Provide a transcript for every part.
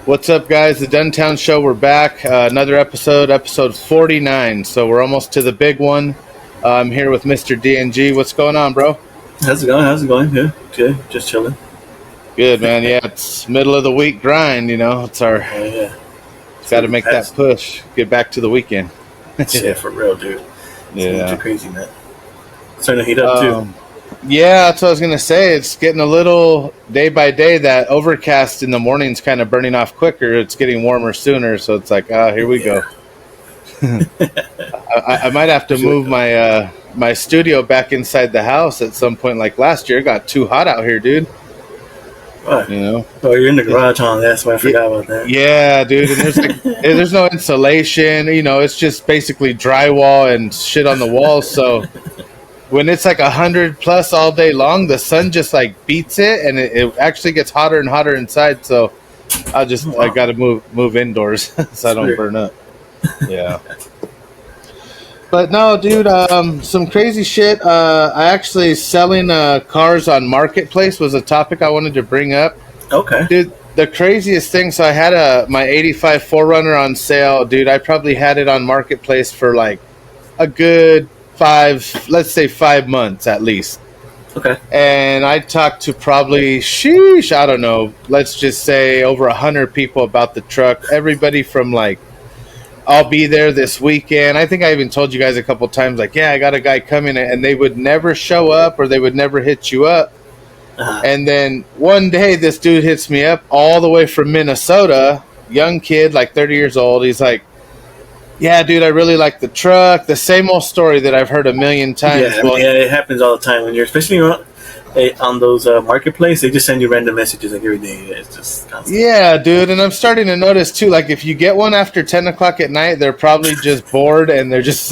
What's up, guys? The Duntown Show. We're back. Another episode 49. So we're almost to the big one. I'm here with Mr. DNG. What's going on, bro? How's it going? Good. Just chilling. Good, man. Yeah, it's middle of the week grind. It's our. Yeah. Got to make that push. Get back to the weekend. Yeah, for real, dude. Yeah. Too crazy, man. Starting to heat up too. Yeah, that's what I was gonna say. It's getting a little day by day. That overcast in the morning's kind of burning off quicker. It's getting warmer sooner, so it's like, here we go. I might have to move my studio back inside the house at some point. Like last year, it got too hot out here, dude. What? Oh, you're in the garage, huh? That's why I forgot about that. Yeah, dude. And there's no insulation. It's just basically drywall and shit on the walls. So when it's like 100+ all day long, the sun just like beats it, and it actually gets hotter and hotter inside. So I got to move indoors so I don't burn up. Yeah. But no, dude, some crazy shit. I actually selling cars on Marketplace was a topic I wanted to bring up. Okay. Dude, the craziest thing, so I had my 85 4Runner on sale. Dude, I probably had it on Marketplace for like a good 5 months at least. Okay. And I talked to probably, I don't know, let's just say over 100 people about the truck. Everybody from like, I'll be there this weekend. I think I even told you guys a couple times, like, yeah, I got a guy coming, and they would never show up or they would never hit you up. Uh-huh. And then one day this dude hits me up all the way from Minnesota, young kid, like 30 years old. He's like, yeah, dude, I really like the truck. The same old story that I've heard a million times. Yeah, it happens all the time when you're, especially on those Marketplace. They just send you random messages like every day. It's just constant. Yeah, dude, and I'm starting to notice too. Like, if you get one after 10 o'clock at night, they're probably just bored and they're just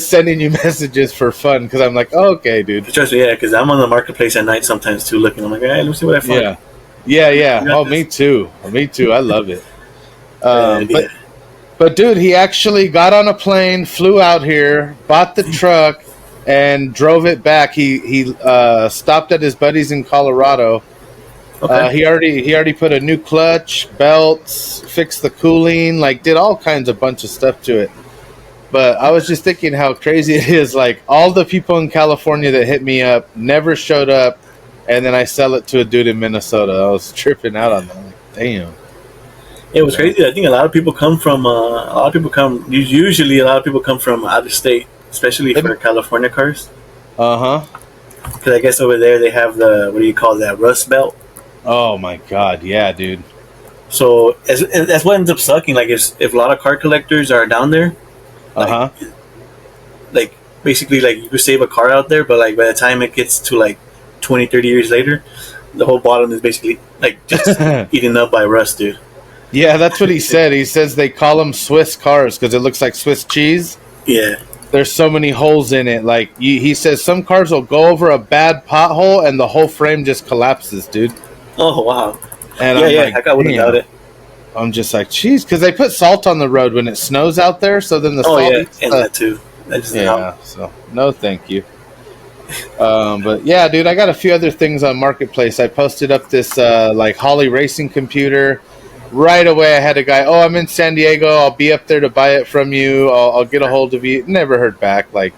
sending you messages for fun. Because I'm like, oh, okay, dude. Trust me, yeah, because I'm on the Marketplace at night sometimes too, looking. I'm like, hey, let me see what I find. Yeah. Oh, me too. I love it. But dude, he actually got on a plane, flew out here, bought the truck, and drove it back. He stopped at his buddies in Colorado. Okay. He already put a new clutch, belts, fixed the cooling, like did all kinds of bunch of stuff to it. But I was just thinking how crazy it is. Like all the people in California that hit me up never showed up, and then I sell it to a dude in Minnesota. I was tripping out on that. Like, damn. It was crazy. I think a lot of people come from. Usually, a lot of people come from out of state, especially for California cars. Because I guess over there they have the, what do you call that, Rust Belt. Oh my God, yeah, dude. So that's what ends up sucking. Like if a lot of car collectors are down there, like basically like you could save a car out there, but like by the time it gets to like 20, 30 years later, the whole bottom is basically like just eaten up by rust, dude. Yeah, that's what he said. He says they call them Swiss cars because it looks like Swiss cheese. Yeah. There's so many holes in it. Like he says some cars will go over a bad pothole and the whole frame just collapses, dude. Oh, wow. And I wouldn't doubt it. I'm just like, geez, because they put salt on the road when it snows out there, so then the salt eats and that too. So no thank you. But yeah, dude, I got a few other things on Marketplace. I posted up this like Holly racing computer. Right away, I had a guy, I'm in San Diego. I'll be up there to buy it from you. I'll get a hold of you. Never heard back. Like,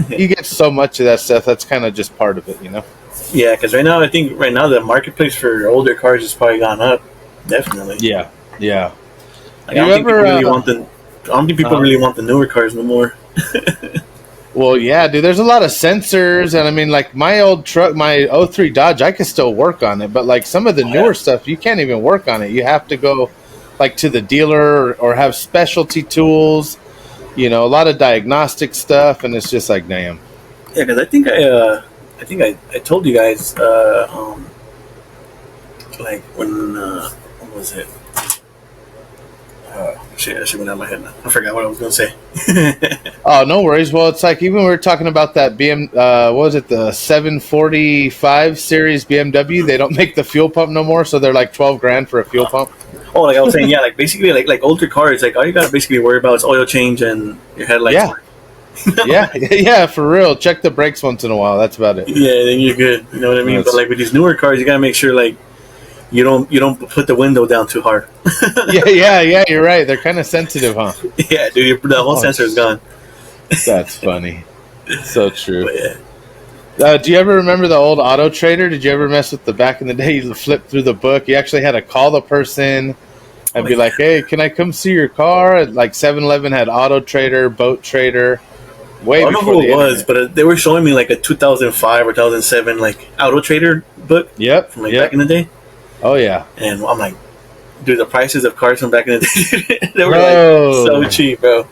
you get so much of that stuff. That's kind of just part of it, Yeah, because I think the Marketplace for older cars has probably gone up. Definitely. Yeah. Like, I don't think people really want the newer cars no more. Well, yeah, dude, there's a lot of sensors, and I mean, like, my old truck, my '03 Dodge, I could still work on it, but, like, some of the newer stuff, you can't even work on it. You have to go, like, to the dealer or have specialty tools, a lot of diagnostic stuff, and it's just like, damn. Yeah, because I think I told you guys, like, when was it? Shit, that shit went out of my head now. I forgot what I was going to say. Oh, no worries. Well, it's like even we were talking about that what was it, the 745 series BMW? They don't make the fuel pump no more, so they're like $12,000 for a fuel pump. Oh, like I was saying, yeah, like basically like older cars, like all you got to basically worry about is oil change and your headlights. Yeah. Yeah, for real. Check the brakes once in a while. That's about it. Yeah, then you're good. You know what I mean? But like with these newer cars, you got to make sure like you don't put the window down too hard. Yeah. You're right. They're kind of sensitive, huh? Yeah, dude, the whole sensor is gone. That's funny. So true. But yeah. Do you ever remember the old Auto Trader? Did you ever mess with the back in the day? You flip through the book. You actually had to call the person and be like, "Hey, can I come see your car?" Like 7-Eleven had Auto Trader, Boat Trader. I don't know who it was, but they were showing me like a 2005 or 2007 like Auto Trader book. Yep. From back in the day. Oh yeah. And I'm like, dude, the prices of cars from back in the day, they were like so cheap, bro.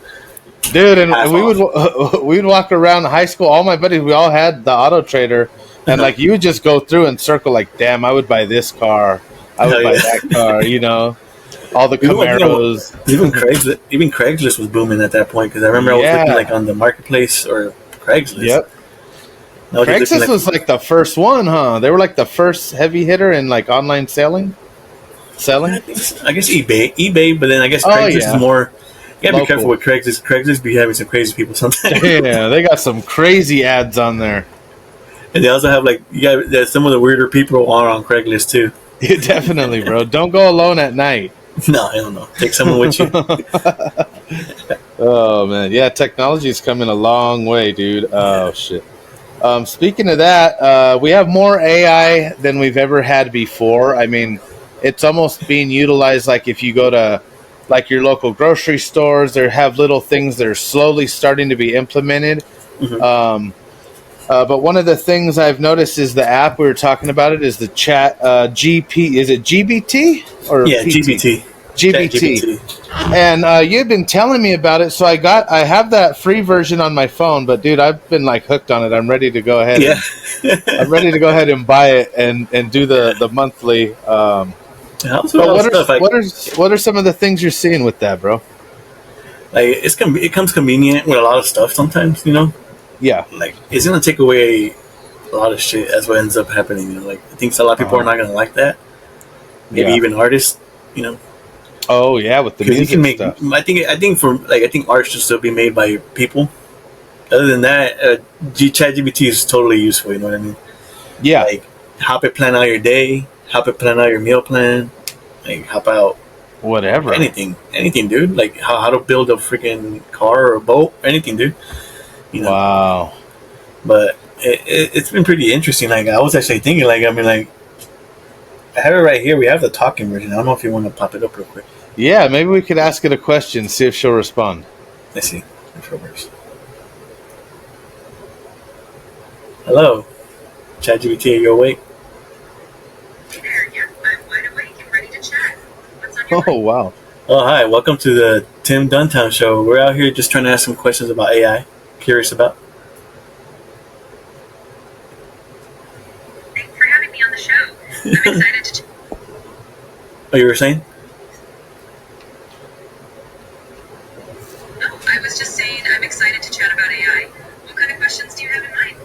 Dude, and we would walk around high school. All my buddies, we all had the Auto Trader, and like you would just go through and circle. Like, damn, I would buy this car. I would buy that car. You know, all the Camaros. Even Craigslist was booming at that point because I remember I was looking like on the marketplace or Craigslist. Yep. Craigslist was like the first one, huh? They were like the first heavy hitter in like online selling. I guess eBay, but then I guess Craigslist is more. You gotta be careful with Craigslist. Craigslist be having some crazy people sometimes. Yeah, they got some crazy ads on there. And they also have there's some of the weirder people are on Craigslist too. Yeah, definitely, bro. Don't go alone at night. No, I don't know. Take someone with you. Oh man, yeah, technology is coming a long way, dude. Oh shit. Speaking of that, we have more AI than we've ever had before. I mean, it's almost being utilized. Like if you go to like your local grocery stores, they have little things that are slowly starting to be implemented. Mm-hmm. But one of the things I've noticed is the app we were talking about it is the chat GP. Is it GBT or PT? GBT. And you've been telling me about it, so I have that free version on my phone. But dude, I've been like hooked on it. I'm ready to go ahead. I'm ready to go ahead and buy it and do the monthly. What are some of the things you're seeing with that, bro? Like it comes convenient with a lot of stuff sometimes, you know. Yeah. Like it's gonna take away a lot of shit. That's what ends up happening. You know, like I think a lot of people are not gonna like that. Maybe even artists, you know. Oh yeah, with the music stuff. I think art should still be made by people. Other than that, ChatGPT is totally useful. You know what I mean? Yeah. Like help it plan out your day. Help it plan out your meal plan. Like help out whatever. Anything, dude. Like how to build a freaking car or a boat. Anything, dude. You know? Wow. But it's been pretty interesting. Like I was actually thinking, like I have it right here. We have the talking version. I don't know if you want to pop it up real quick. Yeah, maybe we could ask it a question, see if she'll respond. Let's see if it works. Hello, ChatGPT, are you awake? Hey there, yeah, I'm wide awake and ready to chat. What's on your mind? Wow. Oh, hi. Welcome to the Tim Duntown Show. We're out here just trying to ask some questions about AI. Curious about. Thanks for having me on the show. I'm excited to Oh, you were saying? Oh, I was just saying I'm excited to chat about AI. What kind of questions do you have in mind?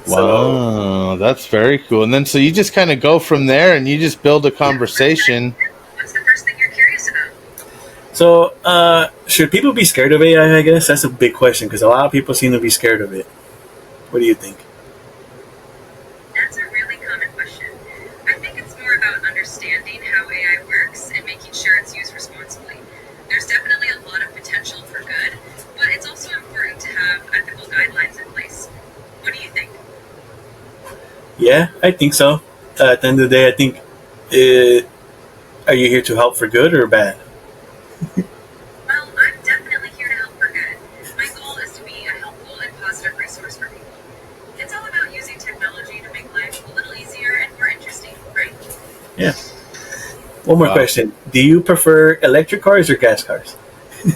Wow, that's very cool. And then so you just kind of go from there and you just build a conversation. What's the first thing you're curious about? So, should people be scared of AI, I guess? That's a big question because a lot of people seem to be scared of it. What do you think? That's a really common question. I think it's more about understanding how AI works and making sure it's used responsibly. There's definitely a lot of potential for good, but it's also important to have ethical guidelines in place. What do you think? Yeah, I think so. At the end of the day, I think, are you here to help for good or bad? Well, I'm definitely here to help for good. My goal is to be a helpful and positive resource for people. It's all about using technology to make life a little easier and more interesting, right? Yeah. One more question. Do you prefer electric cars or gas cars? Ooh,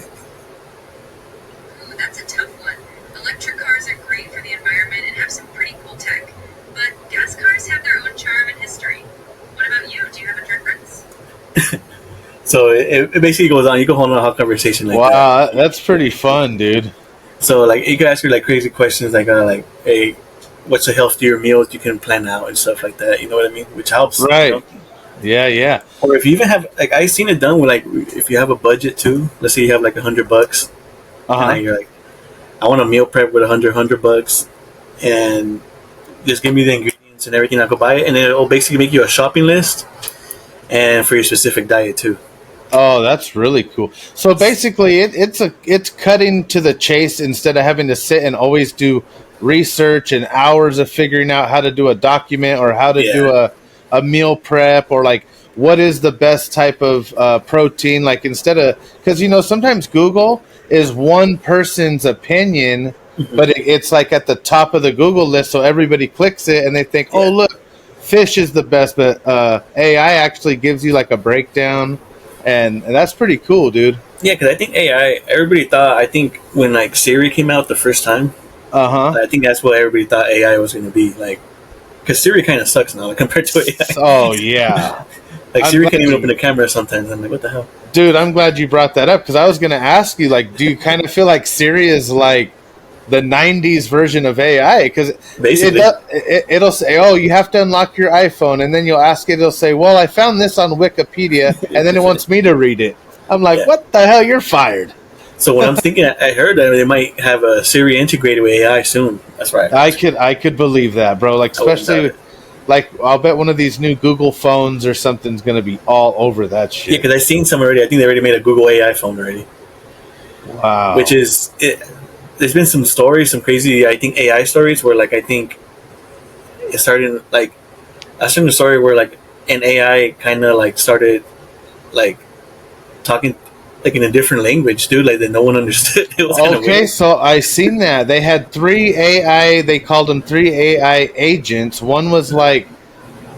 that's a tough one. Electric cars are great for the environment and have some pretty cool tech, but gas cars have their own charm and history. What about you? Do you have a preference? So it basically goes on. You can hold on a whole conversation like that. Wow, that's pretty fun, dude. So like you can ask her like crazy questions like hey, what's a healthier meals you can plan out and stuff like that. You know what I mean? Which helps, right? You know? Yeah. Or if you even have like I've seen it done with like if you have a budget too. Let's say you have like $100, and you're like, I want a meal prep with $100 bucks, and just give me the ingredients ingredients and everything. I go buy it, and it'll basically make you a shopping list, and for your specific diet too. Oh, that's really cool. So basically, it's cutting to the chase instead of having to sit and always do research and hours of figuring out how to do a document or how to do a meal prep or like what is the best type of protein. Like instead of because sometimes Google is one person's opinion, but it's like at the top of the Google list, so everybody clicks it and they think, oh look, fish is the best, but AI actually gives you like a breakdown. And that's pretty cool, dude. Yeah, because I think everybody thought, I think when like Siri came out the first time, I think that's what everybody thought AI was going to be. Like, because Siri kind of sucks now, like, compared to AI. Oh, yeah. Like, Siri can't even open the camera sometimes. I'm like, what the hell? Dude, I'm glad you brought that up, because I was going to ask you, like, do you kind of feel like Siri is like the 90s version of AI? Because it'll say, oh, you have to unlock your iPhone, and then you'll ask it, it'll say, well, I found this on Wikipedia, and then it wants me to read it. I'm like, what the hell? You're fired. So when I'm thinking, I heard that they might have a Siri integrated with AI soon. That's right. I could believe that, bro. Like, especially, like, I'll bet one of these new Google phones or something's going to be all over that shit. Yeah, because I've seen some already. I think they already made a Google AI phone already. Wow. Which is... There's been some stories, some crazy, I think, AI stories where, like, I think it started, like, I seen a story where, like, an AI kind of, like, started, like, talking, like, in a different language, dude, like, that no one understood. It was okay, so I seen that. They had 3 AI, they called them 3 AI agents. One was, like,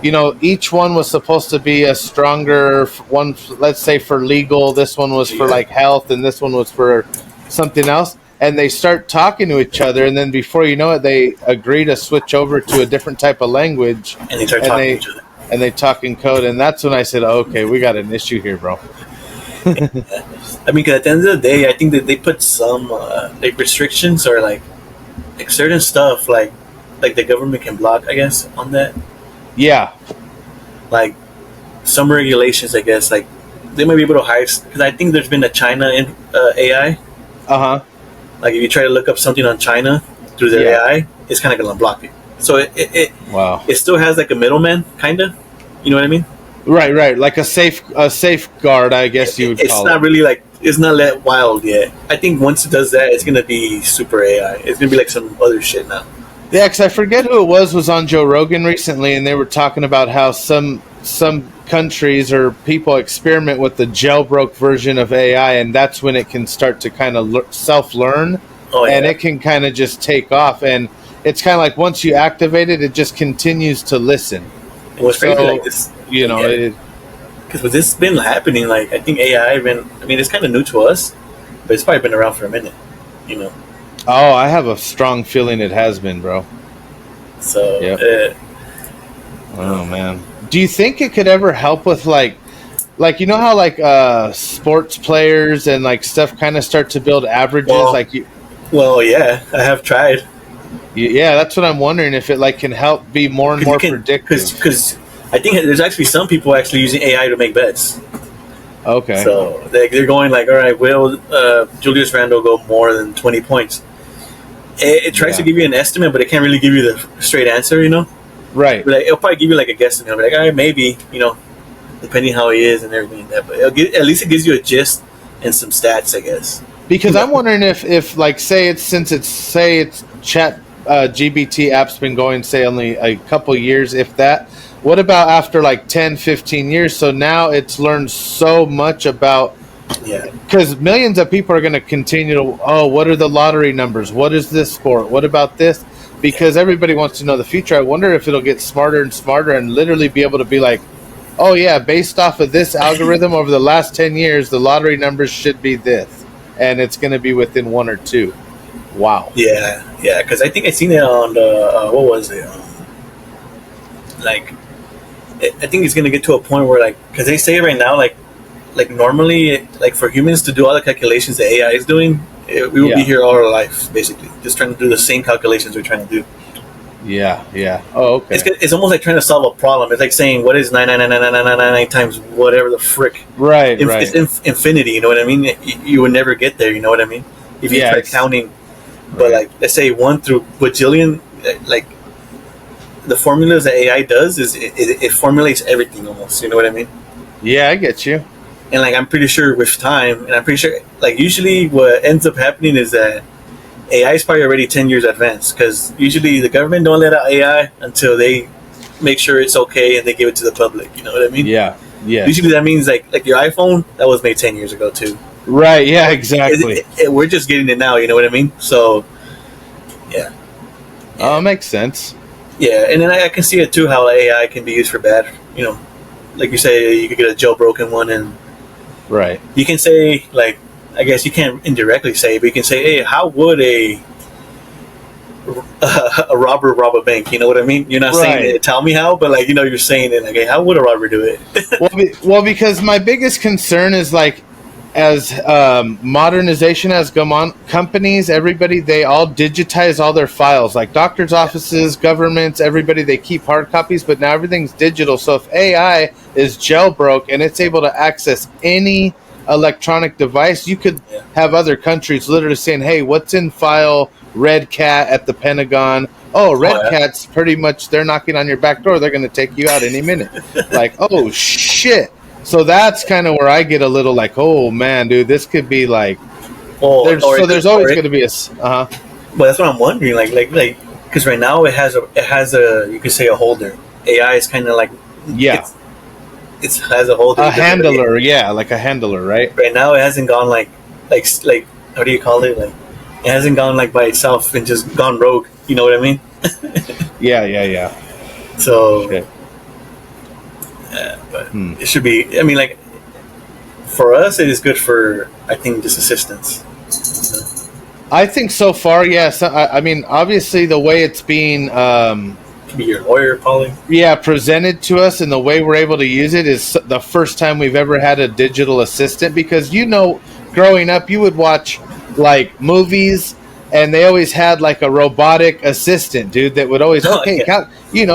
each one was supposed to be a stronger one, let's say, for legal. This one was for, like, health, and this one was for something else. And they start talking to each other, and then before you know it, they agree to switch over to a different type of language. And they start talking to each other. And they talk in code, and that's when I said, oh, okay, we got an issue here, bro. I mean, because at the end of the day, I think that they put some like restrictions or like certain stuff, like the government can block, I guess, on that. Yeah. Like some regulations, I guess, like they might be able to hire, because I think there's been a China AI. Like if you try to look up something on China through their AI, it's kind of going to block it. So it still has like a middleman, kind of. You know what I mean? Right. Like a safeguard, I guess you would call it. It's not really like, it's not that wild yet. I think once it does that, it's going to be super AI. It's going to be like some other shit now. Yeah, because I forget who it was on Joe Rogan recently, and they were talking about how some countries or people experiment with the jailbroke version of AI, and that's when it can start to kind of self-learn, and it can kind of just take off. And it's kind of like once you activate it, it just continues to listen. What's crazy like this, because with this been happening, like I think AI it's kind of new to us, but it's probably been around for a minute, Oh, I have a strong feeling it has been, bro. So, oh man, do you think it could ever help with like how like sports players and like stuff kind of start to build averages? Well, yeah, I have tried. Yeah, that's what I'm wondering, if it like can help be more and more predictive. Because I think there's actually some people actually using AI to make bets. Okay. So they're going like, all right, will Julius Randle go more than 20 points? It tries to give you an estimate, but it can't really give you the straight answer, Right. But like, it'll probably give you like a guesstimate. It'll be like, all right, maybe, depending how he is and everything like that. But at least it gives you a gist and some stats, I guess. Because I'm wondering if like say it's chat GBT app's been going say only a couple years, if that. What about after like 10, 15 years? So now it's learned so much about. Yeah. Because millions of people are going to continue to, what are the lottery numbers? What is this sport? What about this? Because everybody wants to know the future. I wonder if it'll get smarter and smarter and literally be able to be like, oh, yeah, based off of this algorithm over the last 10 years, the lottery numbers should be this. And it's going to be within 1 or 2. Wow. Yeah, because I think I seen it on the, what was it? I think it's going to get to a point where, like, because they say right now, like normally, like for humans to do all the calculations that AI is doing, we will be here all our life, basically, just trying to do the same calculations we're trying to do. Yeah. Oh, okay. It's almost like trying to solve a problem. It's like saying, what is 9999999 times whatever the frick? Right. It's infinity, you know what I mean? You would never get there, you know what I mean? If you try counting. But like, let's say 1 through bajillion, like the formulas that AI does is it formulates everything almost. You know what I mean? Yeah, I get you. And like I'm pretty sure with time, and I'm pretty sure like usually what ends up happening is that AI is probably already 10 years advanced because usually the government don't let out AI until they make sure it's okay and they give it to the public. You know what I mean? Yeah. Yeah. Usually that means like your iPhone that was made 10 years ago too. Right. Yeah. Exactly. We're just getting it now. You know what I mean? So yeah. Oh, makes sense. Yeah, and then I can see it too how AI can be used for bad. You know, like you say, you could get a jailbroken one, and right. You can say like, I guess you can't indirectly say, but you can say, hey, how would a robber rob a bank? You know what I mean? You're not saying tell me how, but like you're saying it like, hey, how would a robber do it? well, because my biggest concern is like, as modernization has come on, companies, everybody, they all digitize all their files, like doctors' offices, governments, everybody, they keep hard copies, but now everything's digital. So if AI is jailbroke and it's able to access any electronic device, you could have other countries literally saying, hey, what's in file Red Cat at the Pentagon? Oh, Red Cat's pretty much, they're knocking on your back door. They're going to take you out any minute. Like, oh, shit. So that's kind of where I get a little like, oh man, dude, this could be like. There's always going to be a. Well, that's what I'm wondering, like, because right now it has a you could say a holder. AI is kind of like it has a holder, a handler, like a handler, right? Right now it hasn't gone like how do you call it? Like it hasn't gone like by itself and just gone rogue. You know what I mean? Yeah. So. Shit. Yeah, but it should be. I mean, like for us, it is good for I think just assistance. I think so far, yes. I mean, obviously, the way it's being be your lawyer, probably. Yeah, presented to us and the way we're able to use it is the first time we've ever had a digital assistant. Because growing up, you would watch like movies. And they always had like a robotic assistant, dude, that would always,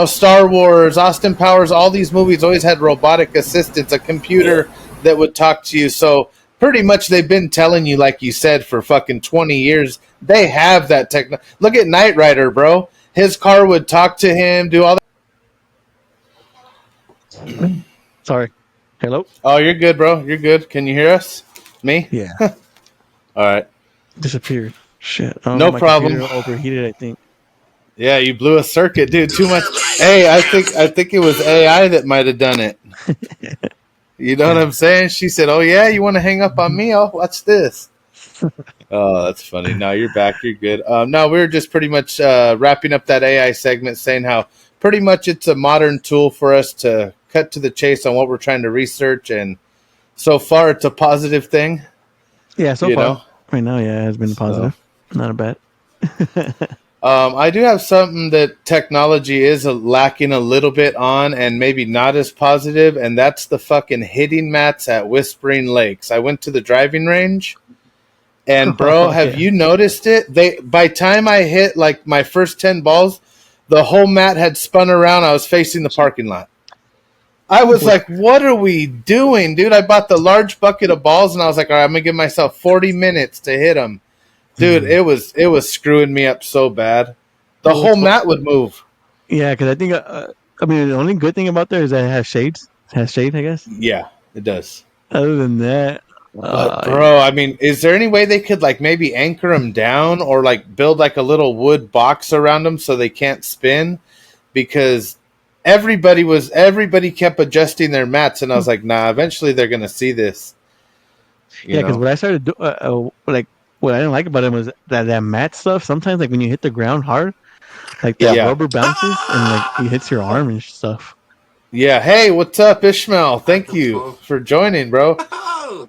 Star Wars, Austin Powers, all these movies always had robotic assistants, a computer that would talk to you. So pretty much they've been telling you, like you said, for fucking 20 years, they have that technology. Look at Knight Rider, bro. His car would talk to him, do all that. Sorry. Hello? Oh, you're good, bro. You're good. Can you hear us? Me? Yeah. All right. Disappeared. Shit. No problem. Overheated, I think. Yeah, you blew a circuit, dude. Too much. Hey, I think it was AI that might have done it. You know what I'm saying? She said, "Oh yeah, you want to hang up on me? Oh, watch this." Oh, that's funny. No, you're back. You're good. No, we were just pretty much wrapping up that AI segment, saying how pretty much it's a modern tool for us to cut to the chase on what we're trying to research, and so far it's a positive thing. Yeah, so far. Right now, yeah, it has been positive. Not a bad. I do have something that technology is lacking a little bit on and maybe not as positive, and that's the fucking hitting mats at Whispering Lakes. I went to the driving range, and bro, have you noticed it? By time I hit like my first 10 balls, the whole mat had spun around. I was facing the parking lot. I was like, what are we doing, dude? I bought the large bucket of balls, and I was like, all right, I'm going to give myself 40 minutes to hit them. Dude, it was screwing me up so bad. The whole mat would move. Yeah, because I think, the only good thing about there is that it has shades. It has shade, I guess. Yeah, it does. Other than that. But, bro, I mean, is there any way they could, like, maybe anchor them down or, like, build, like, a little wood box around them so they can't spin? Because everybody kept adjusting their mats, and I was like, nah, eventually they're going to see this. Yeah, because what I started doing, what I didn't like about it was that mat stuff. Sometimes, like when you hit the ground hard, like that rubber bounces and like it hits your arm and stuff. Yeah. Hey, what's up, Ishmael? Thank you for joining, bro.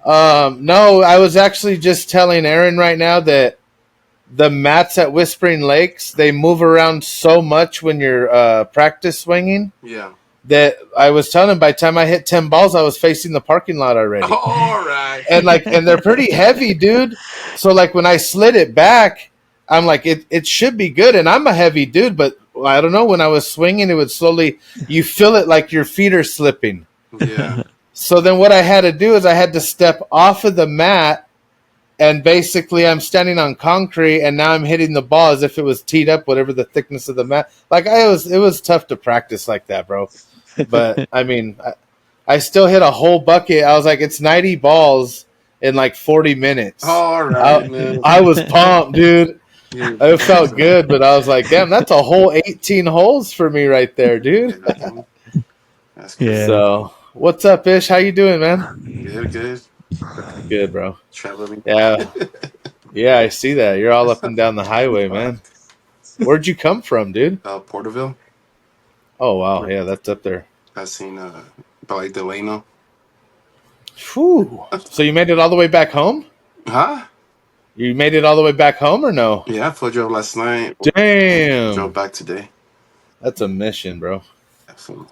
No, I was actually just telling Aaron right now that the mats at Whispering Lakes, they move around so much when you're practice swinging. Yeah. That I was telling him by the time I hit 10 balls, I was facing the parking lot already. All right. And they're pretty heavy, dude. So like when I slid it back, I'm like, it should be good. And I'm a heavy dude, but I don't know. When I was swinging, it would slowly, you feel it like your feet are slipping. Yeah. So then what I had to do is I had to step off of the mat and basically I'm standing on concrete, and now I'm hitting the ball as if it was teed up, whatever the thickness of the mat. Like it was tough to practice like that, bro. But I mean, I still hit a whole bucket. I was like, it's 90 balls in like 40 minutes. All right, man. I was pumped, dude. It felt good, but I was like, damn, that's a whole 18 holes for me right there, dude. That's good. Yeah. So, what's up, Ish? How you doing, man? Good. Good, bro. Traveling. Yeah. Yeah, I see that. You're all up and down the highway, man. Where'd you come from, dude? Porterville. Oh, wow. Yeah, that's up there. I seen by like Delano. Whew. So you made it all the way back home? Huh? You made it all the way back home or no? Yeah, I flew drove last night. Damn. Drove back today. That's a mission, bro. Absolutely.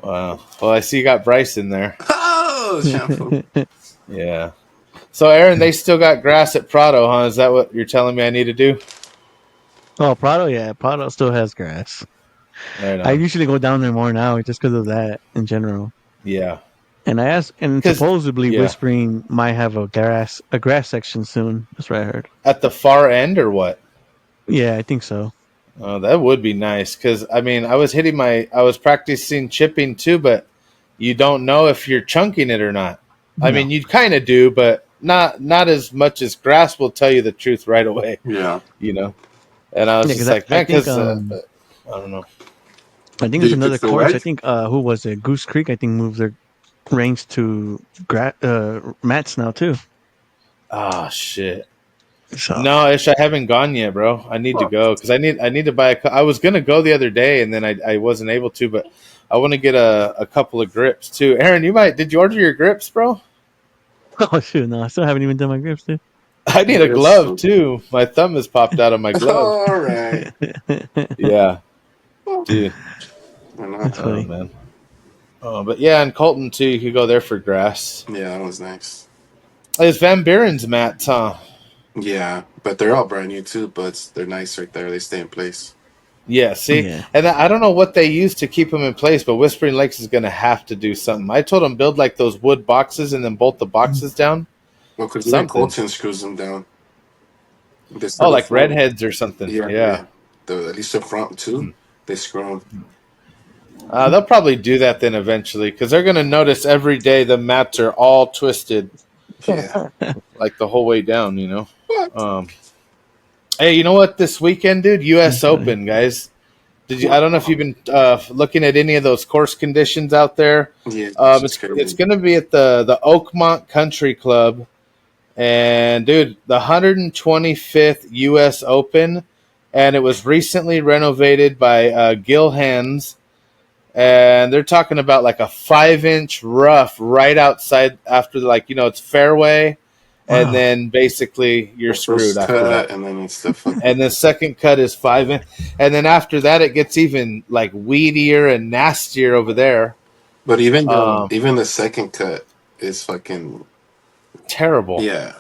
Wow. Well, I see you got Bryce in there. Oh, shampoo. Yeah. So, Aaron, they still got grass at Prado, huh? Is that what you're telling me I need to do? Oh, Prado, yeah. Prado still has grass. I usually go down there more now just because of that in general. Yeah. And I asked, and supposedly Whispering might have a grass section soon. That's what I heard. At the far end or what? Yeah, I think so. Oh, that would be nice because, I mean, I was practicing chipping too, but you don't know if you're chunking it or not. I mean, you kind of do, but not as much as grass will tell you the truth right away. Yeah. You know? And I was just like, man, because I don't know. I think there's another course. I think, who was it? Goose Creek, I think, moved their range to mats now, too. Oh, shit. So. No, I haven't gone yet, bro. I need to go because I need to buy I was going to go the other day, and then I wasn't able to, but I want to get a couple of grips, too. Aaron, did you order your grips, bro? Oh, shoot, no. I still haven't even done my grips, dude. I need a glove, too. My thumb has popped out of my glove. All right. Yeah. Dude. That's funny. Man. Oh, but yeah, and Colton, too. You could go there for grass. Yeah, that was nice. It's Van Buren's mats, huh? Yeah, but they're all brand new, too, but they're nice right there. They stay in place. Yeah, see? Yeah. And I don't know what they use to keep them in place, but Whispering Lakes is going to have to do something. I told them build like those wood boxes and then bolt the boxes down. Well, because Colton screws them down. Oh, like redheads or something. Yeah. At least the front, too, they screw them. They'll probably do that then eventually because they're going to notice every day the mats are all twisted. Yeah. Like the whole way down, you know? Hey, you know what? This weekend, dude, U.S. Open, guys. I don't know if you've been looking at any of those course conditions out there. Yeah, it's going to be at the Oakmont Country Club. And, dude, the 125th U.S. Open. And it was recently renovated by Gil Hands. And they're talking about like a 5-inch rough right outside after, like, you know, it's fairway. Wow. And then basically you're screwed after that. And then it's the and the second cut is 5 inch. And then after that, it gets even like weedier and nastier over there. But even the second cut is fucking terrible. Yeah.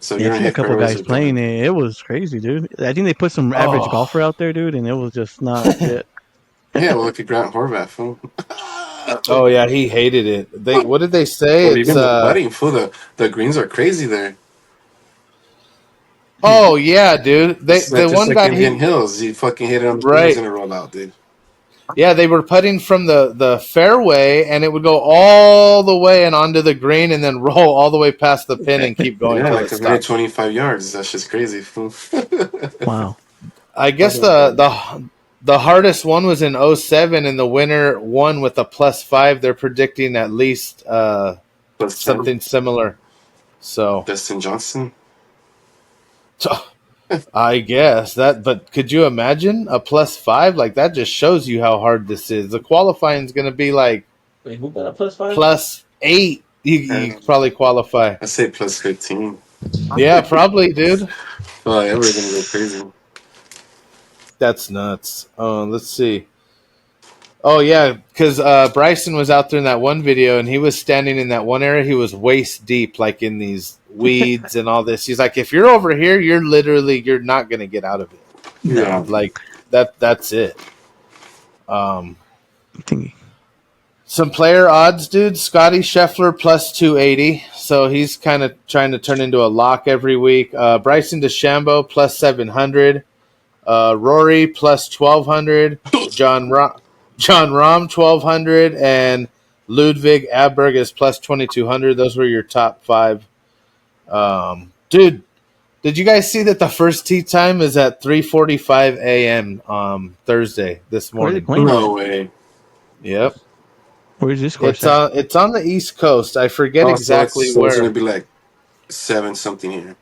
So you're a couple guys playing it. It was crazy, dude. I think they put some average golfer out there, dude, and it was just not it. Yeah, well, look at Grant Horvath, fool. Oh yeah, he hated it. What did they say? Well, even the putting, fool. The greens are crazy there. Oh yeah, dude. The one guy Indian Hills, he fucking hit it on the greens and it rolled out, dude. Yeah, they were putting from the fairway, and it would go all the way and onto the green, and then roll all the way past the pin and keep going. Yeah, like 125 yards. That's just crazy. Wow. I guess the hardest one was in 2007, and the winner won with a +5. They're predicting at least something similar. So Dustin Johnson. I guess that, but could you imagine a +5? Like that just shows you how hard this is. The qualifying is going to be like who got a +5? +8. You probably qualify. I say +15. Yeah, probably, dude. Oh, yeah, we're going to go crazy. That's nuts. Let's see. Oh yeah, because Bryson was out there in that one video, and he was standing in that one area. He was waist deep, like in these weeds and all this. He's like, if you're over here, you're not gonna get out of it. Yeah, like that's it. Some player odds, dude. Scotty Scheffler +280, so he's kind of trying to turn into a lock every week. Bryson DeChambeau plus 700. Rory plus 1,200. John Rahm 1,200, and Ludwig Aberg is plus 2,200. Those were your top 5. Dude, did you guys see that the first tee time is at 3:45 a.m. Thursday this morning? No way. Yep. Where's this course at? It's on the East Coast. I forget exactly so where. it's gonna be like 7 something here.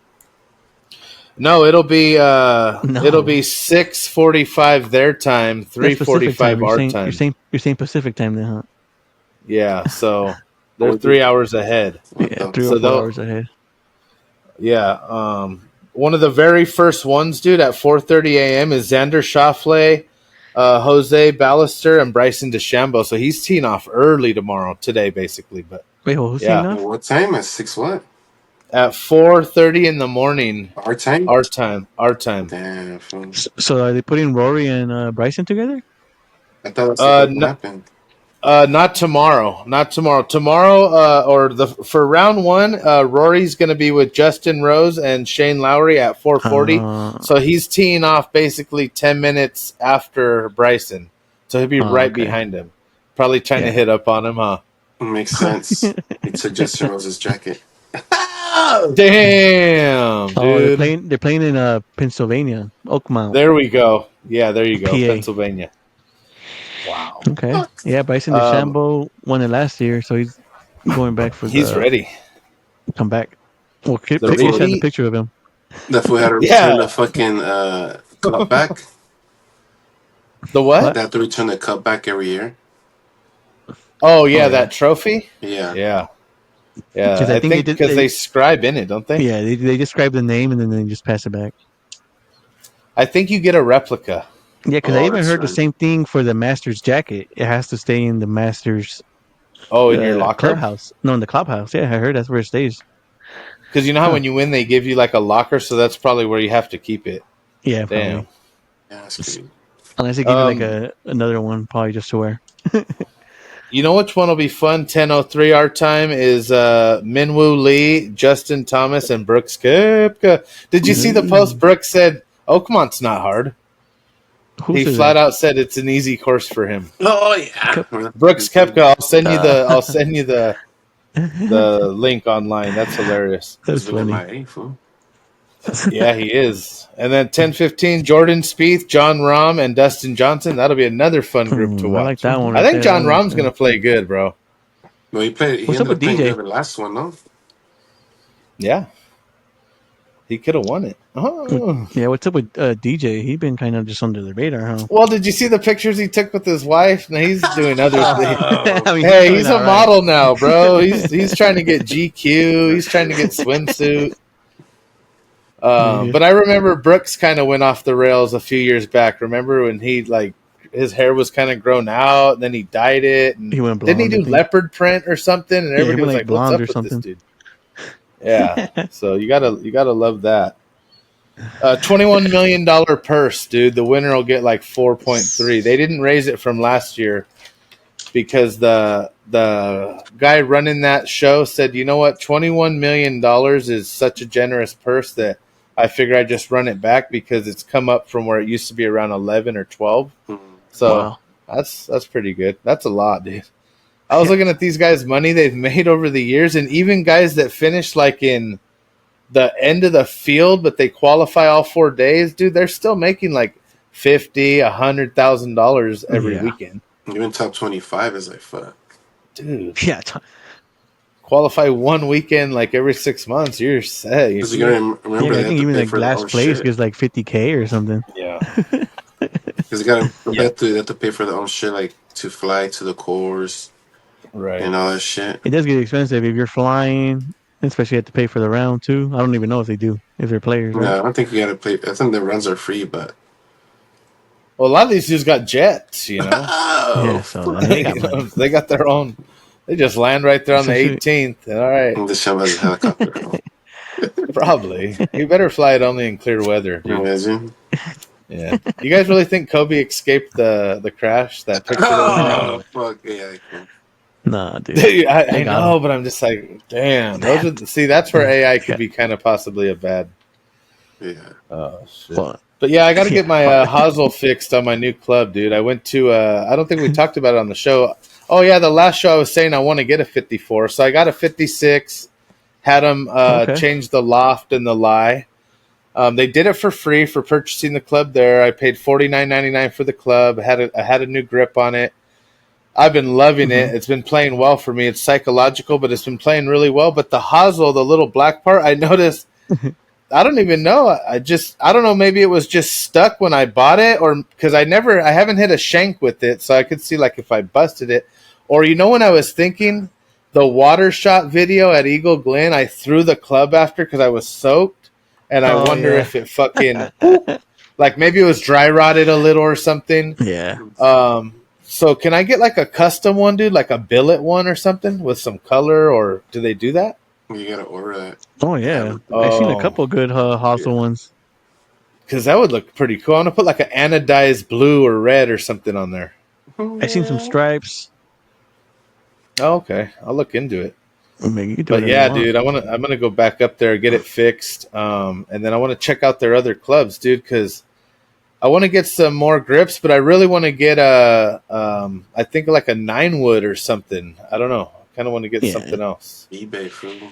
No, it'll be No. 6:45 their time, 3:45 our time. You're saying Pacific time then, huh? Yeah, so they're 3 hours ahead. Yeah, 3 or 4 hours ahead. Yeah, one of the very first ones, dude, at 4:30 a.m. is Xander Schauffele, Jose Ballester, and Bryson DeChambeau. So he's teeing off early today, basically. But wait, who's teeing off? What time? At 6 what? At 4:30 in the morning. Our time. Damn. So are they putting Rory and Bryson together? I thought that's what happened. Not tomorrow. Tomorrow, for round 1, Rory's going to be with Justin Rose and Shane Lowry at 4:40. So he's teeing off basically 10 minutes after Bryson. So he'll be right behind him. Probably trying to hit up on him, huh? Makes sense. He took Justin Rose's jacket. Damn, dude. They're playing in Pennsylvania, Oakmont. There we go. Yeah, there you go, PA. Pennsylvania. Wow. Okay. Yeah, Bryson DeChambeau won it last year, so he's going back for He's ready. Come back. Well, Chris had the picture of him. That fool had to return the fucking cup back. The what? They have to return the cup back every year. Oh, yeah, that trophy? Yeah. Yeah, I think because they scribe in it, don't they? Yeah, they describe the name and then they just pass it back. I think you get a replica. Yeah, because I even heard the same thing for the Masters jacket. It has to stay in the Masters. In your locker? Clubhouse. No, in the clubhouse. Yeah, I heard that's where it stays. Because you know how when you win, they give you like a locker, so that's probably where you have to keep it. Yeah, damn. Probably. Yeah, that's good. Unless they give you like another one, probably just to wear. You know which one will be fun? 10:03 our time is Minwoo Lee, Justin Thomas, and Brooks Koepka. Did you see the post? Brooks said, Oakmont's not hard. He flat out said it's an easy course for him. Oh yeah, Brooks Koepka. I'll send you the link online. That's hilarious. That's funny. Yeah, he is. And then 10:15, Jordan Spieth, John Rahm, and Dustin Johnson. That'll be another fun group to watch. I like that one. I think John Rahm's going to play good, bro. Well, he ended up playing good the last one, no? Yeah. He could have won it. Oh. Yeah, what's up with DJ? He's been kind of just under the radar, huh? Well, did you see the pictures he took with his wife? Now he's doing other things. I mean, hey, he's a model now, bro. He's trying to get GQ. He's trying to get swimsuit. But I remember Brooks kind of went off the rails a few years back. Remember when his hair was kind of grown out, and then he dyed it, and he went blonde, didn't he do leopard print or something? And everybody was like, "What's up with something. this dude?" Yeah, so you gotta love that. $21 million purse, dude. The winner will get like 4.3. They didn't raise it from last year because the guy running that show said, you know what, $21 million is such a generous purse that I figure I just run it back because it's come up from where it used to be around 11 or 12. So that's pretty good. That's a lot, dude. I was looking at these guys' money they've made over the years, and even guys that finish like in the end of the field, but they qualify all 4 days, dude, they're still making like $50,000-$100,000 every weekend. Even top 25 is like fuck, dude. Yeah, qualify one weekend like every 6 months, you're set. You gotta remember, I think even like last place gets like $50K or something. Yeah, because you have to pay for their own shit, like to fly to the course. Right. And all that shit. It does get expensive if you're flying, especially you have to pay for the round too. I don't even know if they do, if they're players. Right? No, I don't think you got to pay. I think the runs are free, but. Well, a lot of these dudes got jets, you know. Yeah, so they got their own. They just land right there on the 18th. All right. The show has a helicopter. Probably. You better fly it only in clear weather. Dude. Imagine. Yeah. You guys really think Kobe escaped the crash? That picture? Oh, fuck yeah. Nah, dude. I know, but I'm just like, damn. See, that's where AI could be kind of possibly a bad. Yeah. Oh shit. Fun. But yeah, I got to get my fun. hosel fixed on my new club, dude. I went to. I don't think we talked about it on the show. Oh yeah, the last show I was saying I want to get a 54, so I got a 56. Had them change the loft and the lie. They did it for free for purchasing the club there. I paid $49.99 for the club. I had a new grip on it. I've been loving it. It's been playing well for me. It's psychological, but it's been playing really well. But the hosel, the little black part, I noticed. I don't even know. I don't know. Maybe it was just stuck when I bought it, or because I haven't hit a shank with it, so I could see like if I busted it, or when I was thinking the water shot video at Eagle Glen, I threw the club after because I was soaked, and I wonder if it fucking like maybe it was dry rotted a little or something. Yeah. So can I get like a custom one, dude, like a billet one or something with some color, or do they do that? You gotta order that. Oh yeah, I've seen a couple good hosel ones. Because that would look pretty cool. I want to put like an anodized blue or red or something on there. I've seen some stripes. Oh, okay, I'll look into it. Maybe you do but yeah, dude, I'm gonna go back up there, get it fixed, and then I want to check out their other clubs, dude, because I want to get some more grips, but I really want to get I think like a 9-wood or something. I don't know. I kind of want to get something else. eBay food.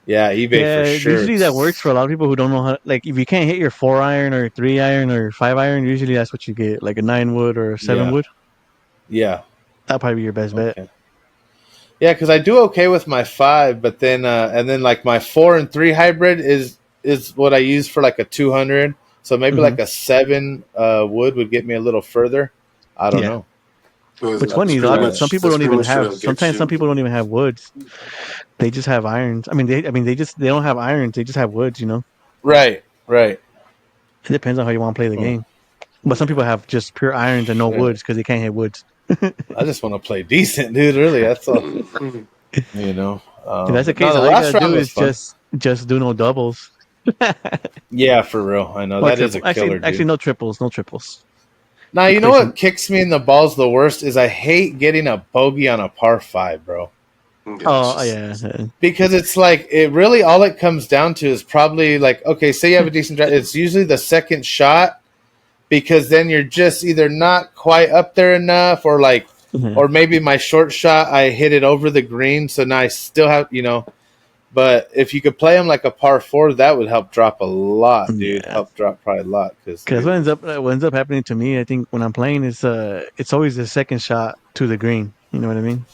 Yeah, eBay for sure. Usually that works for a lot of people who don't know how. Like, if you can't hit your 4-iron or 3-iron or 5-iron, usually that's what you get, like a 9-wood or a 7-wood. Yeah, that'll probably be your best bet. Yeah, because I do okay with my 5, but then and then like my 4 and 3 hybrid is what I use for like a 200. So maybe like a 7 wood would get me a little further. I don't know. It's funny. Some people don't even have. Sometimes some people don't even have woods. They just have irons. They don't have irons. They just have woods. Right. It depends on how you want to play the game. But some people have just pure irons and no woods because they can't hit woods. I just want to play decent, dude. Really, that's all. If that's the case, all you gotta do is just do no doubles. Yeah, for real. I know that is a killer. Actually, no triples. Now, you know what kicks me in the balls the worst is I hate getting a bogey on a par 5, bro. Oh, yeah. Because it's like, it really, all it comes down to is probably like, okay, say you have a decent drive. It's usually the second shot, because then you're just either not quite up there enough, or like, or maybe my short shot, I hit it over the green. So now I still have, but if you could play them like a par 4, that would help drop a lot, dude. Help drop probably a lot. Because what ends up happening to me, I think, when I'm playing is it's always the second shot to the green. You know what I mean?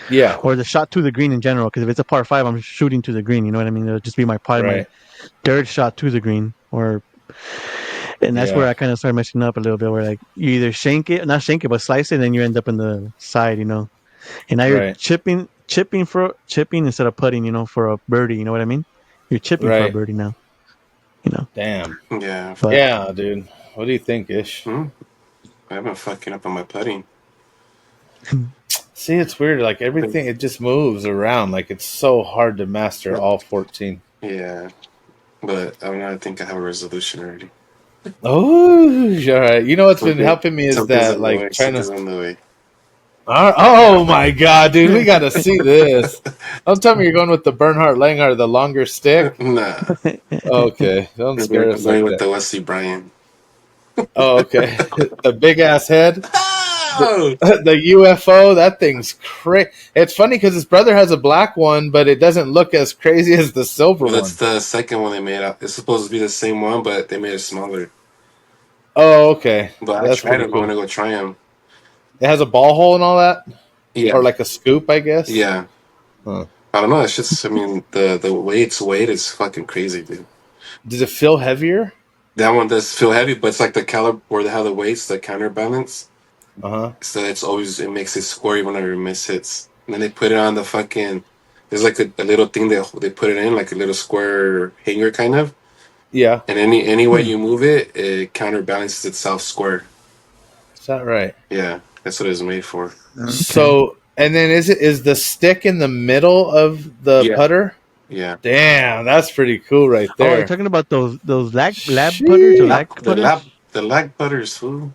Yeah. Or the shot to the green in general. Because if it's a par 5, I'm shooting to the green. You know what I mean? It'll just be my third shot to the green. And that's where I kind of started messing up a little bit. Where like you either not shank it, but slice it, and then you end up in the side. And now you're chipping instead of putting, for a birdie. You know what I mean? You're chipping for a birdie now. Damn. Yeah. Yeah, dude. What do you think, Ish? I've been fucking up on my putting. See, it's weird. Like everything, it just moves around. Like it's so hard to master all 14. Yeah. But I think I have a resolution already. Oh, all right. You know what's been helping me is that, like, trying to. On the way. Oh my god, dude, we got to see this. Don't tell me you're going with the Bernhardt Langhart, the longer stick. Nah. Okay, don't scare us. Going with the Wesley Bryan. Oh, okay. The big ass head. The UFO. That thing's crazy. It's funny because his brother has a black one, but it doesn't look as crazy as the silver one. That's the second one they made out. It's supposed to be the same one, but they made it smaller. Oh, okay. But I tried it. Cool. I want to go try them. It has a ball hole and all that? Yeah. Or like a scoop, I guess? Yeah. Huh. I don't know. It's just, the weight is fucking crazy, dude. Does it feel heavier? That one does feel heavy, but it's like the caliber where they have the weights, the counterbalance. So it makes it square whenever you miss hits. And then they put it on the fucking, there's like a little thing that they put it in, like a little square hanger kind of. Yeah. And any way you move it, it counterbalances itself square. Is that right? Yeah. That's what it's made for. Okay. So, and then is the stick in the middle of the putter? Yeah. Damn, that's pretty cool right there. Oh, you're talking about those lab putters? The lag putters, fool.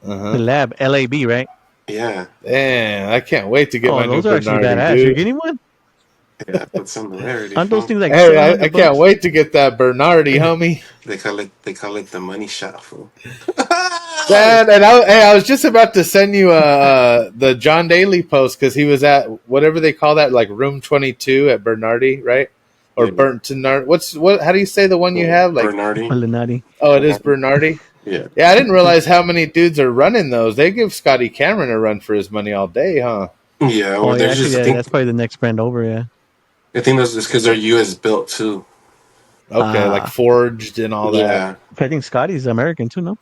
The lab, LAB, right? Yeah. Man, I can't wait to get my new those are actually Bernardi, badass. You're dude. getting one? Yeah, put some already, Aren't those fool. things like Hey, I can't $700? wait to get that Bernardi, homie. They call it the money shot, fool. Man, and I was just about to send you the John Daly post because he was at whatever they call that, like room 22 at Bernardi, right? Or Yeah. Burton. How do you say the one you have? Like, Bernardi. Bernardi. oh, it is Bernardi. Yeah. Yeah, I didn't realize how many dudes are running those. They give Scotty Cameron a run for his money all day, huh? Yeah, Oh well, yeah, there's actually, just yeah, that's probably the next brand over. Yeah. I think that's just because they're U.S. built too. Okay, like forged and all that. Yeah. I think Scotty's American too. No.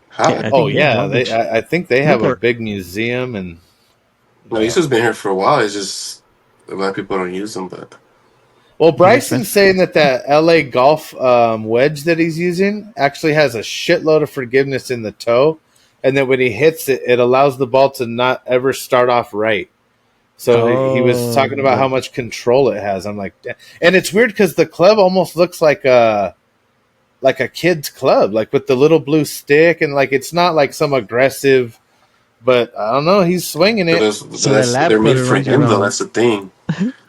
How? Yeah, I Oh think yeah, yeah, Long Beach. I think they have a Newport. big museum and. No, he's just been here for a while. It's just a lot of people don't use them, but Well, Yeah, Bryson's saying that LA golf wedge that he's using actually has a shitload of forgiveness in the toe, and that when he hits it, it allows the ball to not ever start off right. So he was talking about how much control it has. I'm like, damn. And it's weird because the club almost looks like a kid's club, like with the little blue stick, and like it's not like some aggressive. But I don't know, he's swinging it. So that lab they're made footer for runs him, though. around. That's the thing.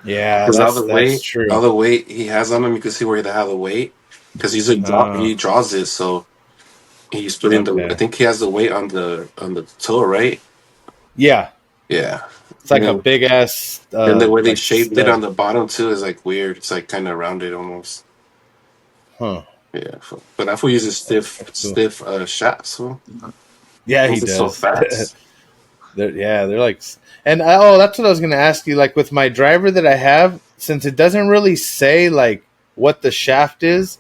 Yeah, Because that's true. all the weight he has on him, you can see where they have the weight. Because he draws it, so he's putting I think he has the weight on the toe, right? Yeah, yeah. It's like a big ass. And the way they like shaped stud. it on the bottom too is like weird. It's like kind of rounded almost. Huh. Yeah, but I feel uses stiff shots. So. Yeah, he does. So fast. they're like, and that's what I was going to ask you. Like with my driver that I have, since it doesn't really say like what the shaft is,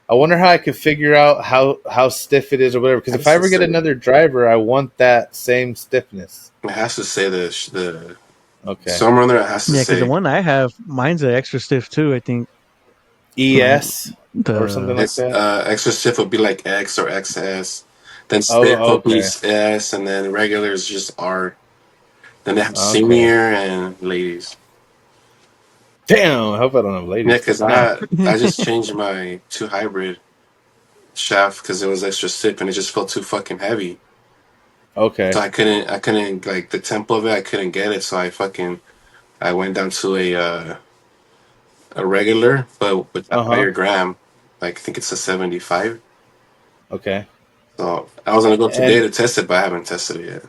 I wonder how I could figure out how stiff it is or whatever. Because if I ever get another driver, I want that same stiffness. It has to say the okay. somewhere in there it has to say. Yeah, because the one I have, mine's an extra stiff too. I think ES or something like that. Extra stiff would be like X or XS. Then stiff would be S, and then regular is just R. Then they have senior and ladies. Damn, I hope I don't have ladies. Yeah, because I just changed my 2 hybrid shaft because it was extra stiff and it just felt too fucking heavy. Okay. So I couldn't like the tempo of it. I couldn't get it. So I went down to a regular, but with a higher gram. Like I think it's a 75. Okay. So I was gonna go today to test it, but I haven't tested it yet.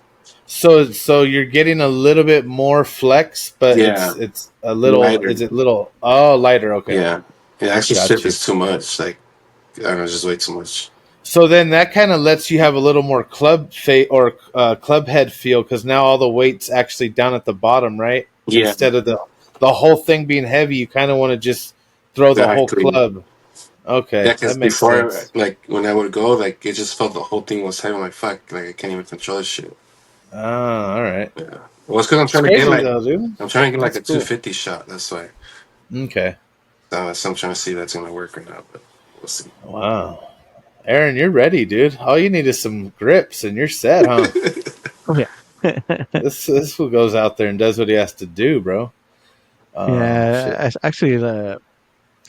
So you're getting a little bit more flex, but it's a little lighter. Is it little lighter? Okay. Yeah. Actually stiff is too much. Like I don't know, just way too much. So then that kind of lets you have a little more club club head feel because now all the weight's actually down at the bottom, right? Yeah. Instead of the whole thing being heavy, you kind of want to just throw the whole club. Okay. Yeah, because before, sense. Like when I would go, like it just felt the whole thing was heavy. I'm like, fuck, like I can't even control this shit. Oh, all right. Yeah. Well, it's because I'm trying to get like I'm trying to get like a 250 shot. That's why. Okay. So I'm trying to see if that's gonna work or not, but we'll see. Wow. Aaron, you're ready, dude. All you need is some grips, and you're set, huh? Oh yeah. this fool goes out there and does what he has to do, bro. Actually,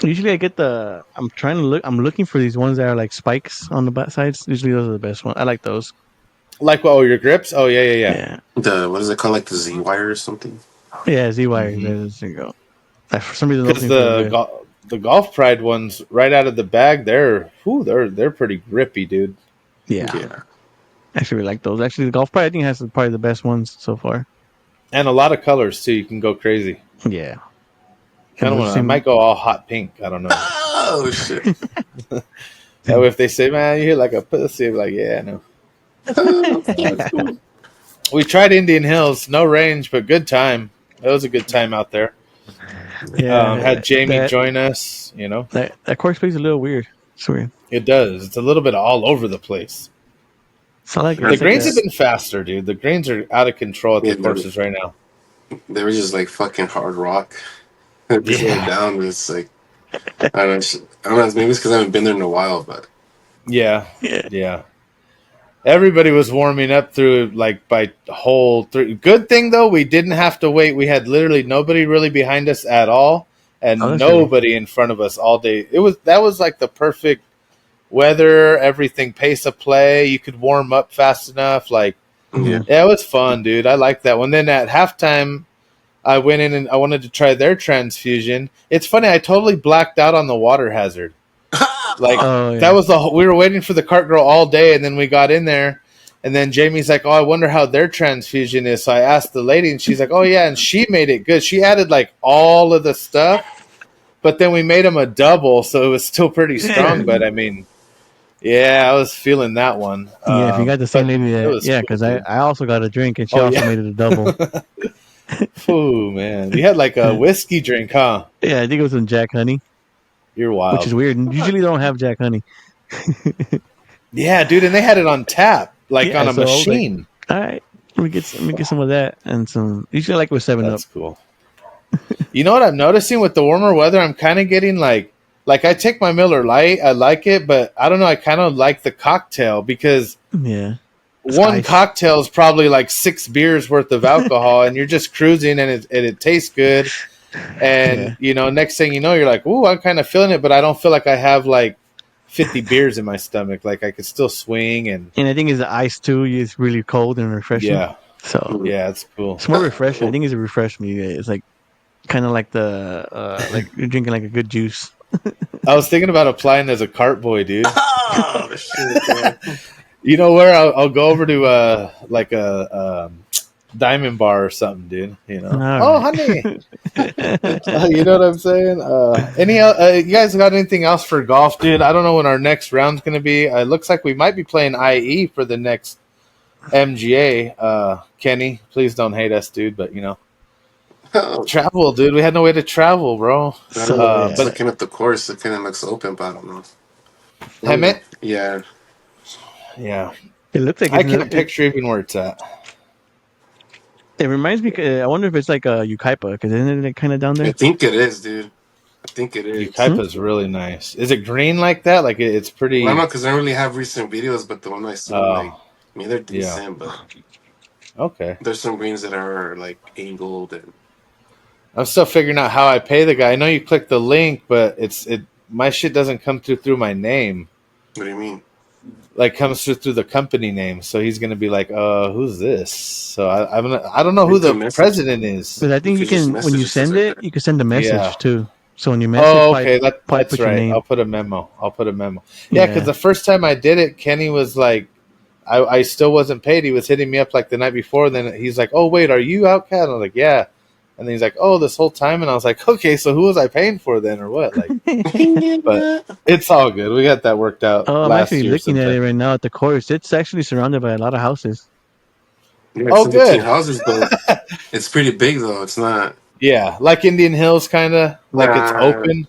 usually I get I'm looking for these ones that are like spikes on the back sides. Usually those are the best ones. I like those. Like what? Oh, your grips? Oh yeah. What is it called? Like the Z wire or something? Yeah, Z wire. There you go. For some reason, because the Golf Pride ones right out of the bag, they're pretty grippy, dude. Yeah. Actually, we like those. Actually, the Golf Pride I think has probably the best ones so far, and a lot of colors too. You can go crazy. Yeah. I might go all hot pink. I don't know. Oh shit! That way, if they say, "Man, you hit like a pussy," I'm like, yeah, I know. We tried Indian Hills, no range, but good time. It was a good time out there. Yeah, had Jamie join us. You know, that course plays a little weird. It's weird. It does. It's a little bit all over the place. The greens have been faster, dude. The greens are out of control at the courses right now. They were just like fucking hard rock. Just going down. It's like I don't know. Maybe it's because I haven't been there in a while, but yeah. Everybody was warming up through like by hole 3. Good thing though, we didn't have to wait. We had literally nobody really behind us at all, and nobody in front of us all day. That was like the perfect weather, everything, pace of play. You could warm up fast enough. Like Yeah. Yeah, it was fun, dude. I liked that one. Then at halftime, I went in and I wanted to try their transfusion. It's funny, I totally blacked out on the water hazard. Like that was we were waiting for the cart girl all day, and then we got in there, and then Jamie's like, "Oh, I wonder how their transfusion is." So I asked the lady, and she's like, "Oh yeah," and she made it good. She added like all of the stuff, but then we made them a double, so it was still pretty strong. But I mean, yeah, I was feeling that one. Yeah, if you got the same lady that, cool, because I also got a drink and she also made it a double. Oh man, you had like a whiskey drink, huh? Yeah, I think it was some Jack Honey. You're wild. Which is weird. Usually they don't have Jack Honey. Yeah, dude, and they had it on tap, like on a machine. Like, all right, let me get some of that and some. Usually, like with 7 Up. That's cool. You know what I'm noticing with the warmer weather? I'm kind of getting like I take my Miller Lite, I like it, but I don't know. I kind of like the cocktail because one cocktail is probably like 6 beers worth of alcohol, and you're just cruising, and it tastes good. And you know, next thing you know, you're like, "Ooh, I'm kind of feeling it," but I don't feel like I have like 50 beers in my stomach. Like I could still swing, and I think it's the ice too. It's really cold and refreshing. Yeah. So yeah, it's cool. It's more refreshing. I think it's a refresh me. It's like kind of like the like you're drinking like a good juice. I was thinking about applying as a cart boy, dude. Oh shit! You know where I'll go over to like a Diamond Bar or something, dude. You know, honey. You know what I'm saying? You guys got anything else for golf, dude? I don't know when our next round's going to be. It looks like we might be playing IE for the next MGA. Kenny, please don't hate us, dude. But you know, travel, dude. We had no way to travel, bro. But looking at the course, it kind of looks open, but I don't know. Hemet? Yeah. Yeah. It looks like I can't picture even where it's at. It reminds me. I wonder if it's like a Ukaipa, because isn't it kind of down there? I think it is, dude. I think it is. Ukaipa's really nice. Is it green like that? Like it's pretty. Well, I don't know because I don't really have recent videos, but the one I saw, like, I mean, they're decent, but okay. There's some greens that are like angled, and I'm still figuring out how I pay the guy. I know you click the link, but my shit doesn't come through my name. What do you mean? Like comes through the company name, so he's gonna be like, who's this? So I don't know who the president is. But I think you can when you send it, you can send a message too. So when you message, okay, that's right. I'll put a memo. Yeah, because the first time I did it, Kenny was like, I still wasn't paid. He was hitting me up like the night before. Then he's like, "Oh wait, are you Outcat?" And I was like, "Yeah." And then he's like, "Oh, this whole time," and I was like, "Okay, so who was I paying for then, or what?" Like, but it's all good. We got that worked out. I'm actually looking at it right now at the course. It's actually surrounded by a lot of houses. Yeah, good. Houses, but it's pretty big though. It's not. Yeah, like Indian Hills, kind of like it's open.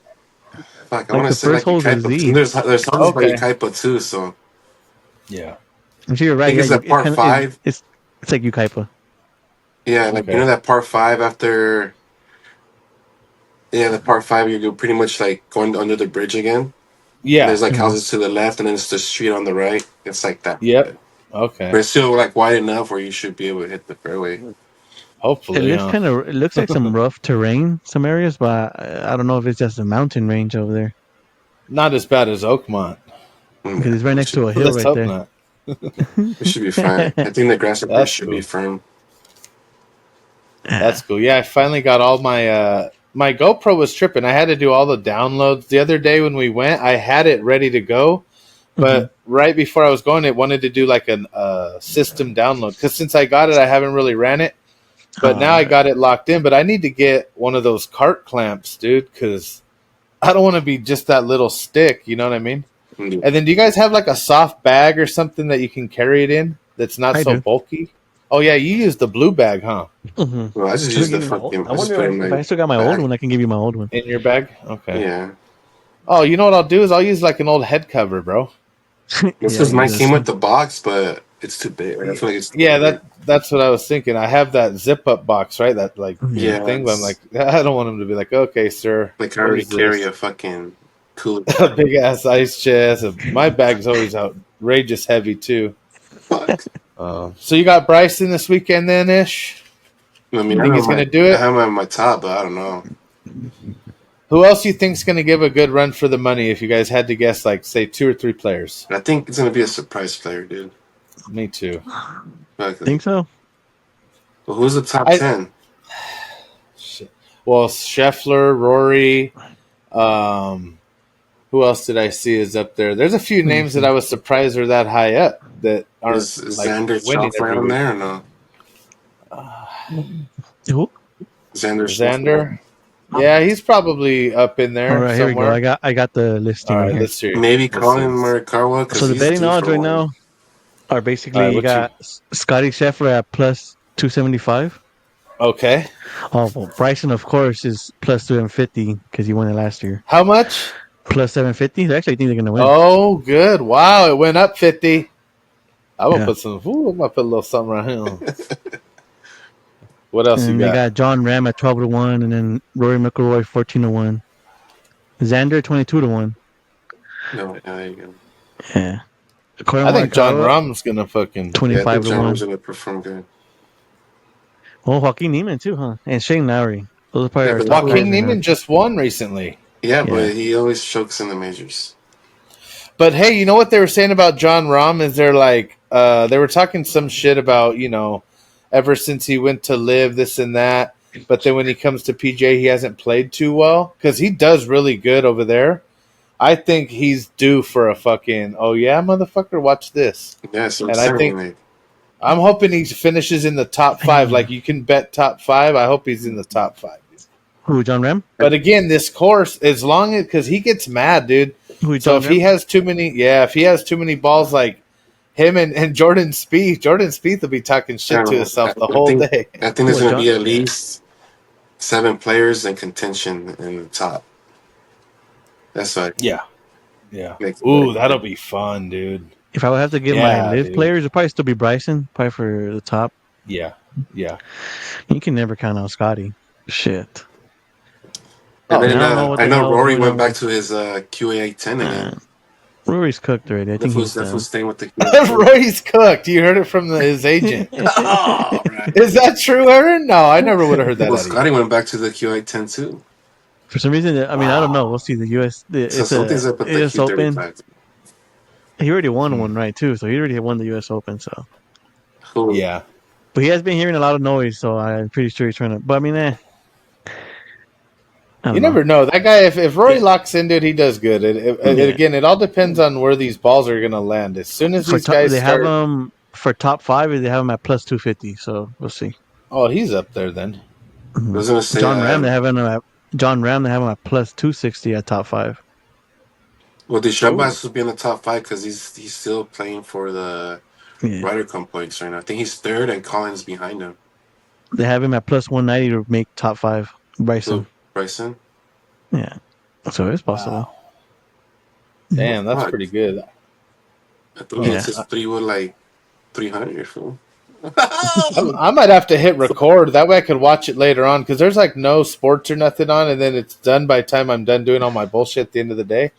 Fuck, I want to say like Ukaipa. There's houses by Ukaipa too, so yeah. I'm sure you're right. It's that par 5. It's like Ukaipa. Yeah, like you know that par 5 after. Yeah, the par 5, you're pretty much like going under the bridge again. Yeah, there's like houses to the left, and then it's the street on the right. It's like that. Yep. Okay. But it's still like wide enough where you should be able to hit the fairway. Hopefully, it looks like some rough terrain, some areas, but I don't know if it's just a mountain range over there. Not as bad as Oakmont, because it's right next to a hill right there. Not. It should be fine. I think the grass should be firm. That's cool. Yeah, I finally got all my my GoPro was tripping. I had to do all the downloads the other day when we went. I had it ready to go, but right before I was going, it wanted to do like a system download because since I got it, I haven't really ran it. But now I got it locked in. But I need to get one of those cart clamps, dude, because I don't want to be just that little stick. You know what I mean? Mm-hmm. And then do you guys have like a soft bag or something that you can carry it in that's not so bulky? Oh, yeah, you use the blue bag, huh? Mm-hmm. Well, I just use the fucking... I wonder if I still got my old one, I can give you my old one. In your bag? Okay. Yeah. Oh, you know what I'll do is I'll use like an old head cover, bro. This is mine came with the box, but it's too big. I feel like it's that's what I was thinking. I have that zip-up box, right? That like thing, but I'm like, I don't want him to be like, okay, sir. Like I already carry a fucking cooler. A big-ass ice chest. My bag's always outrageous heavy, too. Fuck. So you got Bryson this weekend then, Ish? I mean, you think he's going to do it? I have him on my top, but I don't know. Who else do you think's going to give a good run for the money if you guys had to guess, like, say, 2 or 3 players? I think it's going to be a surprise player, dude. Me too. Exactly. Think so? Well, who's the top 10? Well, Scheffler, Rory. Who else did I see is up there? There's a few names that I was surprised are that high up that aren't Is like Xander winning Schauffele every on week. there or no? Who? Xander Xander. Schauffele. Yeah, he's probably up in All there right, here we go. somewhere. I got the listing All right right, here. let's see. Maybe Let's see. Colin Morikawa because So the he's betting due odds for right one. now are All basically right, you what you? got Scotty Scheffler at plus 275. Okay. Oh, well, Bryson, of course, is plus 750 because he won it last year. How much? Plus 750. I actually think they're going to win. Oh, good. Wow, it went up 50. I'm gonna Yeah. put some. Ooh, I'm gonna put a little something right here. What else you And they got? got John Ram at 12 to 1, and then Rory McIlroy 14 to 1. Xander 22 to 1. No, there you go. Yeah. Corey I think John Morikawa Rahm's gonna fucking. 25 Yeah, I think to John 1. was going to perform good. Oh, Joaquin Neiman too, huh? And Shane Lowry. Those are probably Yeah, our but top guys Joaquin right now. Neiman just won recently. yeah, Yeah. but he always chokes in the majors. But hey, you know what they were saying about John Rahm is they're like they were talking some shit about, ever since he went to live this and that, but then when he comes to PJ he hasn't played too well cuz he does really good over there. I think he's due for a fucking oh yeah, motherfucker, watch this. Yeah, so I'm And I think saying, I'm hoping he finishes in the top 5 like you can bet top 5. I hope he's in the top 5. Who, John Ram? But again, this course, as long as because he gets mad, dude. Who, So John if he Ram? has too many, if he has too many balls, like him and Jordan Spieth will be talking shit to himself the whole day. I think there's What, going to John? be at least 7 players in contention in the top. That's right. Yeah. Ooh, that'll be fun, dude. If I would have to give my Yeah, live dude. players, it'd probably still be Bryson, probably for the top. Yeah. You can never count out Scotty. Shit. And then I don't know what I the know hell is Rory going went on back with to his QA 10 again. Rory's cooked already. I think he's That done. was staying with the QA. Roy's cooked. You heard it from his agent. Oh, right. Is that true, Aaron? No, I never would have heard that. Well, out of you. Scotty went back to the QA 10 too. For some reason, I mean, I don't know. We'll see. The U.S. So something's up with the U.S. Open. Q35. He already won one, right? Too. So he already won the U.S. Open. So. Cool. Yeah. But he has been hearing a lot of noise, so I'm pretty sure he's trying to. But I mean, You never know. That guy, if Rory locks into it, he does good. Again, it all depends on where these balls are going to land. As soon as these guys they start, have him for top 5, they have him at plus 250. So we'll see. oh, he's up there then. I was gonna say John Ram, they have him at plus 260 at top 5. well, DeChambeau has to be in the top 5 because he's still playing for the Ryder Cup points right now. I think he's 3rd and Collins behind him. They have him at plus 190 to make top 5. Bryson. Yeah, so it's possible. Wow. Damn, that's pretty good. I think it's just 3 with like 300 fool. I might have to hit record. That way I could watch it later on because there's like no sports or nothing on, and then it's done by the time I'm done doing all my bullshit at the end of the day.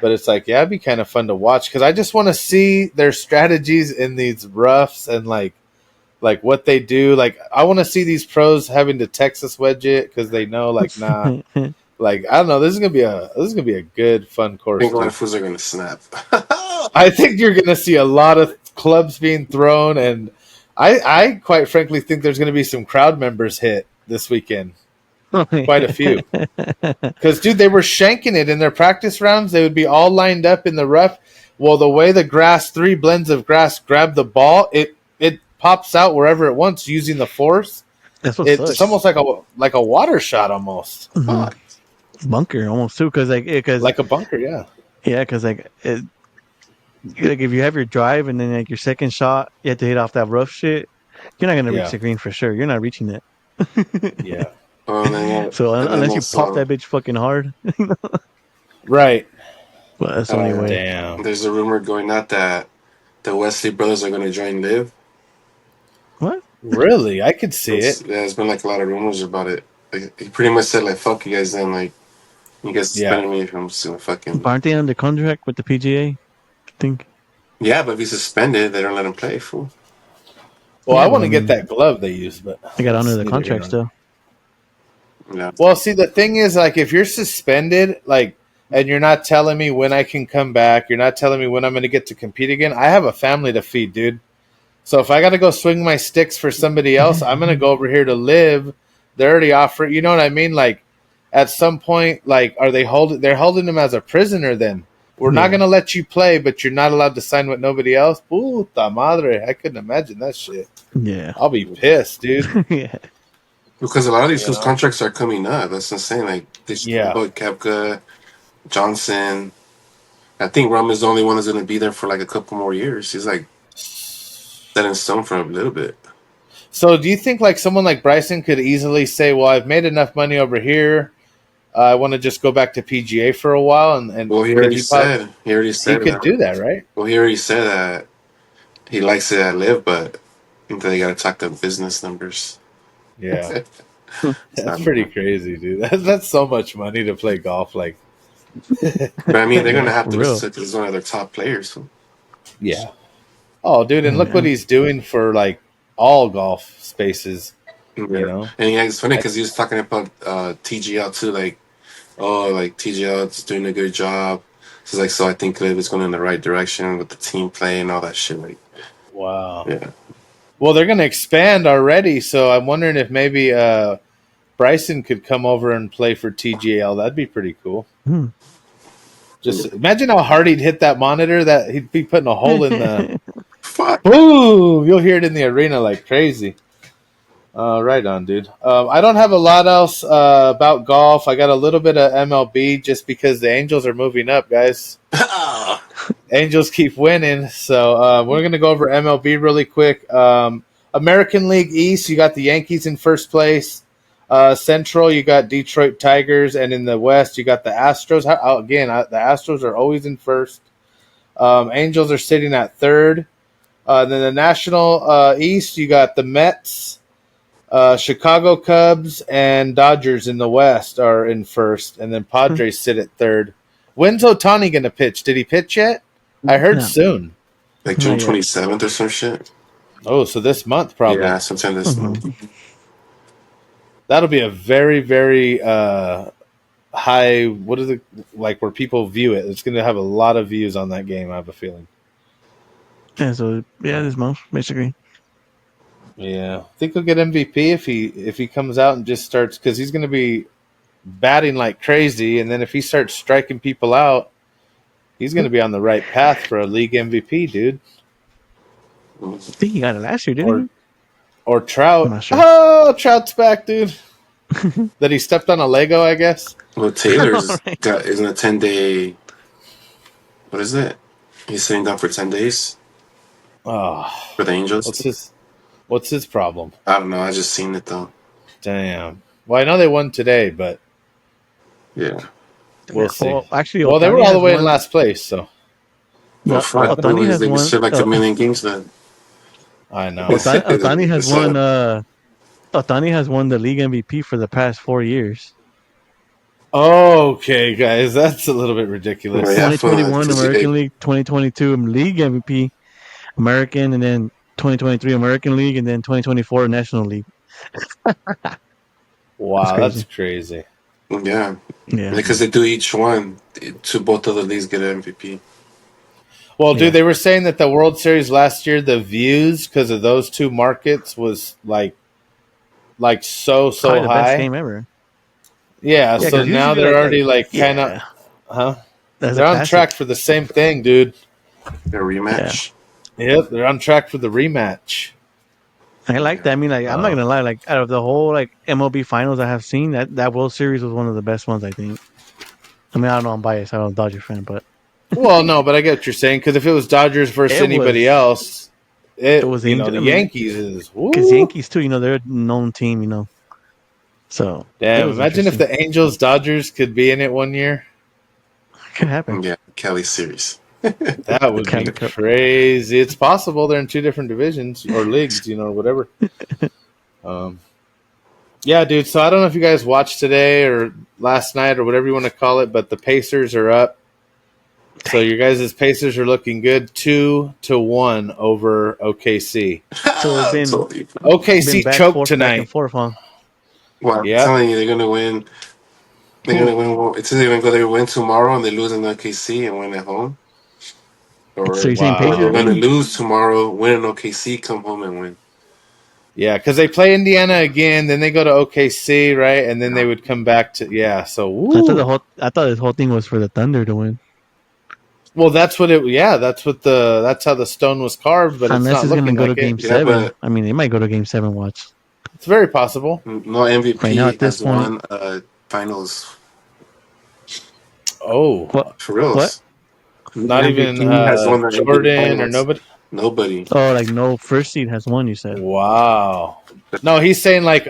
But it's like, yeah, it'd be kind of fun to watch because I just want to see their strategies in these roughs and like what they do. Like I want to see these pros having to Texas wedge it because they know, like, nah, like I don't know. This is gonna be a good fun course. I think a lot of fools are gonna snap. I think you're gonna see a lot of clubs being thrown, and I quite frankly think there's gonna be some crowd members hit this weekend. Quite a few. Because, dude, they were shanking it in their practice rounds. They would be all lined up in the rough. Well, the way the grass, 3 blends of grass grab the ball, it pops out wherever it wants using the force. It's almost like a water shot almost. Mm-hmm. Bunker almost too, because like a bunker, yeah. Yeah, because like if you have your drive and then like your second shot, you have to hit off that rough shit. You're not gonna reach the green for sure. You're not reaching it. Yeah. So unless you pop that bitch fucking hard, right? But that's the only way. Damn. There's a rumor going out that the Wesley brothers are going to join Liv. What? Really? I could see it. Yeah, there's been like a lot of rumors about it. Like, he pretty much said like, "Fuck you guys," then like, you guys suspended me if I'm still fucking. Aren't they under contract with the PGA? I think. Yeah, but if he's suspended, they don't let him play. Fool. Well, I want to get that glove they use, but they got under the contract still. Yeah. Well, see, the thing is, like, if you're suspended, like, and you're not telling me when I can come back. You're not telling me when I'm going to get to compete again. I have a family to feed, dude. So if I got to go swing my sticks for somebody else, I'm going to go over here to live. They're already offering, you know what I mean? Like at some point, like they're holding him as a prisoner then. We're not going to let you play, but you're not allowed to sign with nobody else. Puta madre. I couldn't imagine that shit. Yeah. I'll be pissed, dude. Yeah. Because a lot of these contracts are coming up. That's insane. Like this, Kepka, Johnson. I think Rum is the only one that's going to be there for like a couple more years. He's like set in stone for a little bit. So do you think like someone like Bryson could easily say, well, I've made enough money over here. I want to just go back to PGA for a while, and well, he already said he could do that, right? Well, he already said that he likes it at Live, but I think they got to talk to business numbers. Yeah, that's pretty crazy, dude. That's so much money to play golf. Like, but I mean, they're gonna have to because he's one of their top players. Yeah. Oh, dude, and look what he's doing for like all golf spaces. You know, and yeah, it's funny because he was talking about TGL too, like. Oh, like TGL is doing a good job. So I think Liv is going in the right direction with the team play and all that shit. Like, wow. Yeah. Well, they're going to expand already, so I'm wondering if maybe Bryson could come over and play for TGL. That'd be pretty cool. Just imagine how hard he'd hit that monitor. That he'd be putting a hole in the. Fuck. Ooh, you'll hear it in the arena like crazy. Right on, dude. I don't have a lot else about golf. I got a little bit of MLB just because the Angels are moving up, guys. Angels keep winning. So we're going to go over MLB really quick. American League East, you got the Yankees in first place. Central, you got Detroit Tigers. And in the West, you got the Astros. Again, the Astros are always in first. Angels are sitting at third. Then the National East, you got the Mets. Chicago Cubs and Dodgers in the West are in first, and then Padres sit at third. When's Ohtani going to pitch? Did he pitch yet? I heard soon. Like June 27th or some shit. Oh, so this month probably. Yeah, sometime this month. That'll be a very, very high, what is it, like where people view it. It's going to have a lot of views on that game, I have a feeling. Yeah, so this month, basically. Yeah, I think he'll get MVP if he comes out and just starts, because he's going to be batting like crazy, and then if he starts striking people out, he's going to be on the right path for a league MVP, dude. I think he got it last year, didn't he? Or Trout. I'm not sure. Oh, Trout's back, dude. That he stepped on a Lego, I guess. Well, Taylor's isn't a 10-day. What is it? He's sitting down for 10 days. Oh, for the Angels. What's his problem? I don't know. I just seen it though. Damn. Well, I know they won today, but yeah, we'll see. Well, actually, they were all the way in last place, so. Well, fuck. They would sit like a million games then. I know. Ohtani has won. Ohtani has won the league MVP for the past 4 years. Okay, guys, that's a little bit ridiculous. 2021 American League, 2022 League MVP, American, and then 2023 American League, and then 2024 National League. Wow, that's crazy. Yeah, because they do each one to both of the leagues get an MVP. Well, dude, they were saying that the World Series last year, the views because of those two markets was like so probably the high. best game ever. Yeah, so now they're already kind of, they're on track for the same thing, dude. Their rematch. Yep, they're on track for the rematch. I like that. I mean, I'm not gonna lie. Like, out of the whole MLB finals I have seen, that World Series was one of the best ones, I think. I mean, I don't know. I'm biased. I'm a Dodger fan, but. Well, no, but I get what you're saying, because if it was Dodgers versus anybody else, it was the Yankees is because Yankees too. They're a known team. So damn, imagine if the Angels Dodgers could be in it one year. It could happen. Yeah, Kelly series. That would be crazy. It's possible they're in two different divisions or leagues, whatever. Yeah, dude. So I don't know if you guys watched today or last night or whatever you want to call it, but the Pacers are up. So your guys' Pacers are looking good, 2-1 over OKC. So it's been OKC choked tonight. Back and forth, huh? Well, I'm telling you, they're gonna win. They're gonna win. It says they're gonna go there, win tomorrow, and they lose in OKC and win at home. So you're Or saying or Pacers they're gonna win? lose tomorrow, win in OKC, come home and win. Yeah, because they play Indiana again, then they go to OKC, right, and then they Yeah. would come back to So I thought this whole thing was for the Thunder to win. Well, that's what it. Yeah, that's how the stone was carved, but it's Unless not it's gonna looking go to like it. Game Yeah, 7. but I mean, they might go to Game 7. Watch. It's very possible. no Right now, MVP at this has point, won finals Oh, what? for What? reals. No not even MVP has won the NBA Jordan or finals. nobody. Nobody. Oh, like no first seed has won. You said. Wow. No, he's saying like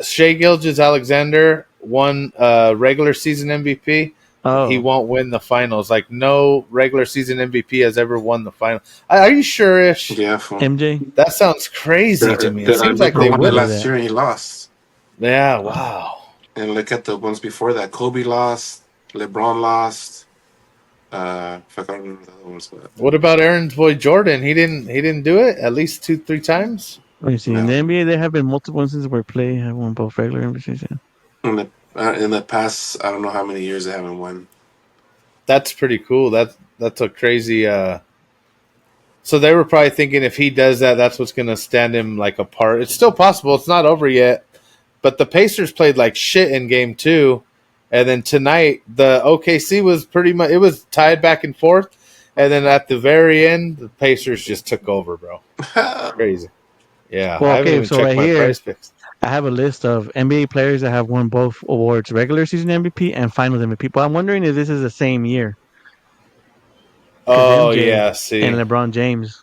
Shea Gilgeous-Alexander won regular season MVP. He Oh, won't win the finals. Like no regular season MVP has ever won the final. Are you sure, Ish? Yeah, MJ. That sounds crazy to me. It seems like Luka they won it would have. last year and he lost. Yeah. Wow. And look at the ones before that. Kobe lost. LeBron lost. Fuck, I don't remember the other ones, but What about Aaron's boy Jordan? He didn't do it at least 2-3 times. Let me see. In the no. NBA, there have been multiple instances where play have won both regular and season. In the past, I don't know how many years they haven't won. That's pretty cool. That's a crazy. So they were probably thinking if he does that, that's what's going to stand him like apart. It's still possible. It's not over yet. But the Pacers played like shit in Game 2, and then tonight the OKC was pretty much it was tied back and forth, and then at the very end the Pacers just took over, bro. Crazy. Yeah, Well, I haven't okay. even So checked right my here, price picks. I have a list of NBA players that have won both awards: regular season MVP and Finals MVP. But I'm wondering if this is the same year because Oh MJ yeah, and see. LeBron James.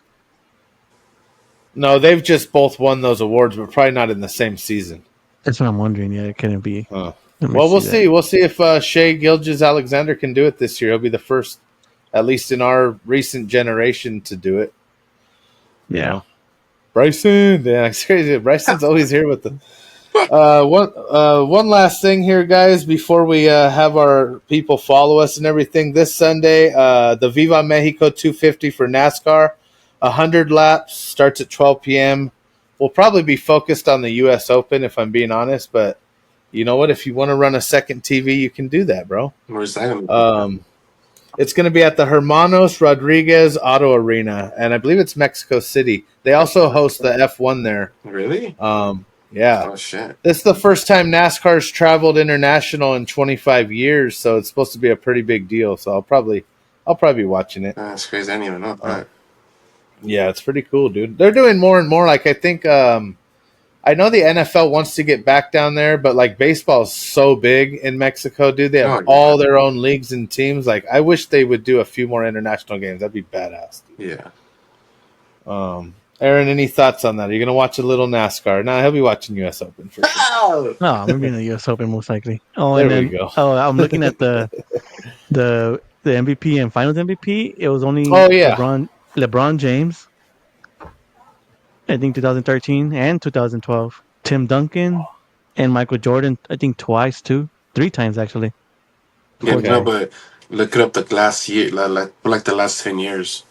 No, they've just both won those awards, but probably not in the same season. That's what I'm wondering. Yeah, it couldn't be. Huh. Let me Well, we'll see that. see. We'll see if Shea Gilgeous-Alexander can do it this year. He'll be the first, at least in our recent generation, to do it. You Yeah. know? Bryson, yeah, it's crazy. Bryson's always here with the one last thing here, guys, before we have our people follow us and everything. This Sunday, the Viva Mexico 250 for NASCAR, 100 laps, starts at 12 p.m. We'll probably be focused on the U.S. Open, if I'm being honest, but you know what? If you want to run a second TV, you can do that, bro. Where's that going to be? It's going to be at the Hermanos Rodriguez Auto Arena, and I believe it's Mexico City. They also host the F1 there. Really? Yeah. Oh, shit. This is the first time NASCAR's traveled international in 25 years, so it's supposed to be a pretty big deal. So I'll probably be watching it. That's crazy. I didn't even know that. Yeah, it's pretty cool, dude. They're doing more and more. Like I think I know the NFL wants to get back down there, but like baseball is so big in Mexico, dude. They have all their own leagues and teams. Like I wish they would do a few more international games. That'd be badass. Yeah. Aaron, any thoughts on that? Are you gonna watch a little NASCAR? No, he'll be watching US Open for sure. No, I'm gonna be in the U.S. Open most likely. Oh, There and then we go. I'm looking at the MVP and Finals MVP. It was only yeah. LeBron James. I think 2013 and 2012. Tim Duncan and Michael Jordan. I think twice too, 3 times actually. Yeah, no, but look it up the last year, like the last 10 years.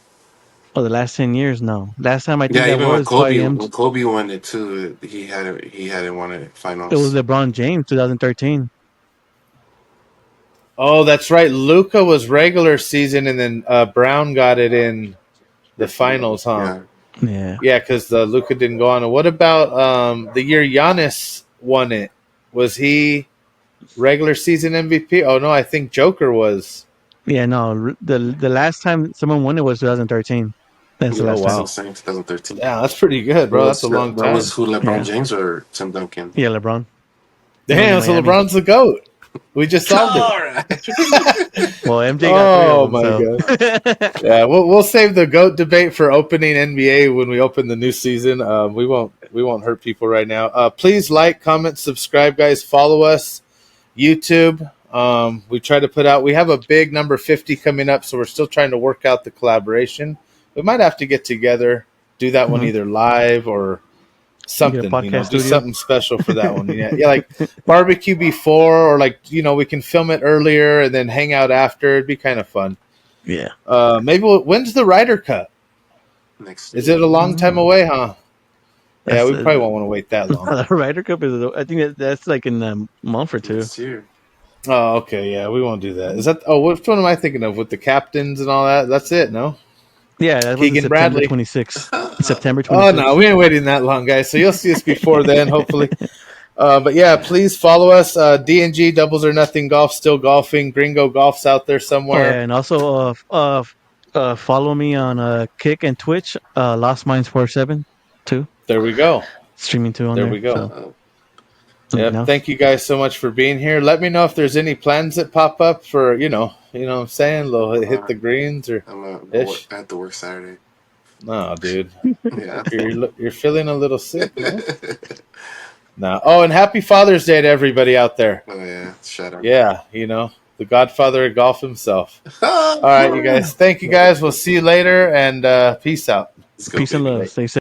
Oh, the last 10 years? No. Last time I think that even was when Kobe won it too, he hadn't won it finals. It was LeBron James 2013. Oh, that's right. Luka was regular season, and then Brown got it in the finals, huh? Yeah. Yeah, because Luka didn't go on. And what about the year Giannis won it? Was he regular season MVP? Oh no, I think Joker was. Yeah, no. The last time someone won it was 2013. That's the last time. 2013. Yeah, that's pretty good, bro. That's a long time. That was who, LeBron James or Tim Duncan? Yeah, LeBron. Damn, so LeBron's the GOAT. We just solved it. Well, MJ got 3 of them. God. Yeah, we'll save the GOAT debate for opening NBA when we open the new season. We won't hurt people right now. Please like, comment, subscribe, guys. Follow us, YouTube. We try to put out. We have a big number 50 coming up, so we're still trying to work out the collaboration. We might have to get together, do that one either live or something, do something special for that one. Yeah, like barbecue before, or like we can film it earlier and then hang out after. It'd be kind of fun. Yeah. Maybe when's the Ryder Cup? Next. Is it a long time away, huh? Yeah, we probably won't want to wait that long. The Ryder Cup is. I think that's like in a month or two. Next year. Oh, okay, yeah, we won't do that. Is that? Oh, which one am I thinking of with the captains and all that? That's it, no? Yeah, that was in Keegan September Bradley. 26th. September Oh no, 26th. we ain't waiting that long, guys. So you'll see us before then, hopefully. But yeah, please follow us. DNG Doubles or Nothing Golf, still golfing. Gringo Golf's out there Oh yeah, somewhere. and also follow me on Kick and Twitch, Lost Minds 47 too. There we go. Streaming too on There there. we go. So Yep. Thank you guys so much for being here. Let me know if there's any plans that pop up for what I'm saying, little hit the greens or ish. I have to work Saturday. No, dude. Yeah. You're feeling a little sick, no? No. Oh, and happy Father's Day to everybody out there. Oh yeah, shout out. Yeah, the Godfather of golf himself. All right, you guys. Thank you guys. We'll see you later, and peace out. Peace and love. Stay safe.